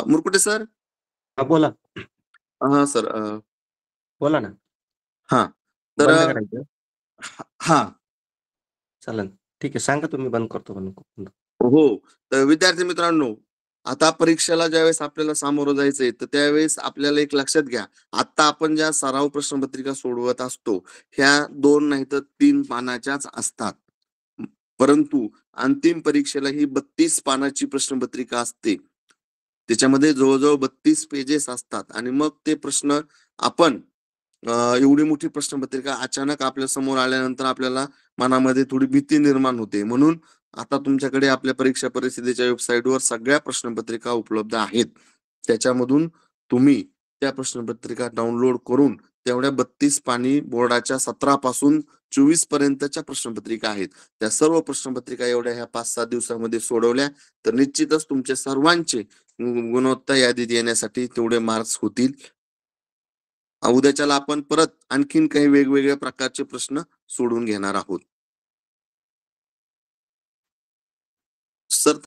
मुरकुटे सर? बोला. हां सर. बोला ना. हां. तर बंद करायचं? हां. चालेल. ठीक आहे. सांगा तुम्ही बंद करतो म्हणून. हो. तर विद्यार्थी मित्रांनो, आता परीक्षेला ज्यावेळेस आपल्याला सामोरं जायचंय, तर त्यावेळेस आपल्याला एक लक्षात घ्या, आता आपण ज्या सराव प्रश्नपत्रिका सोडवत असतो, ह्या 2 नाही तर 3 पानाच्याच असतात. परंतु अंतिम परीक्षेला ही 32 पानाची प्रश्नपत्रिका असते. त्याच्यामध्ये जवळ-जवळ 32 पेजेस असतात आणि मग ते प्रश्न आपण एवढी मोठी प्रश्नपत्रिका अचानक आपल्या समोर आल्यानंतर आपल्याला मनामध्ये थोडी भीती निर्माण होते. म्हणून आता तुमच्याकडे आपल्या परीक्षा परिषदेच्या वेबसाईटवर सगळ्या प्रश्नपत्रिका उपलब्ध आहेत. त्याच्यामधून तुम्ही त्या प्रश्नपत्रिका डाउनलोड करून तेवढ्या 32 पानी बोर्डाच्या 17 पासून 24 पर्यंतच्या प्रश्नपत्रिका आहेत. त्या सर्व प्रश्नपत्रिका एवढ्या ह्या 5-6 दिवसामध्ये सोडवल्या तर निश्चितच तुमचे सर्वांचे गुणवत्ता यादीत येण्यासाठी तेवढे मार्क्स होतील. उद्याच्याला आपण परत आणखीन काही वेगवेगळ्या प्रकारचे प्रश्न सोडवून घेणार आहोत. सर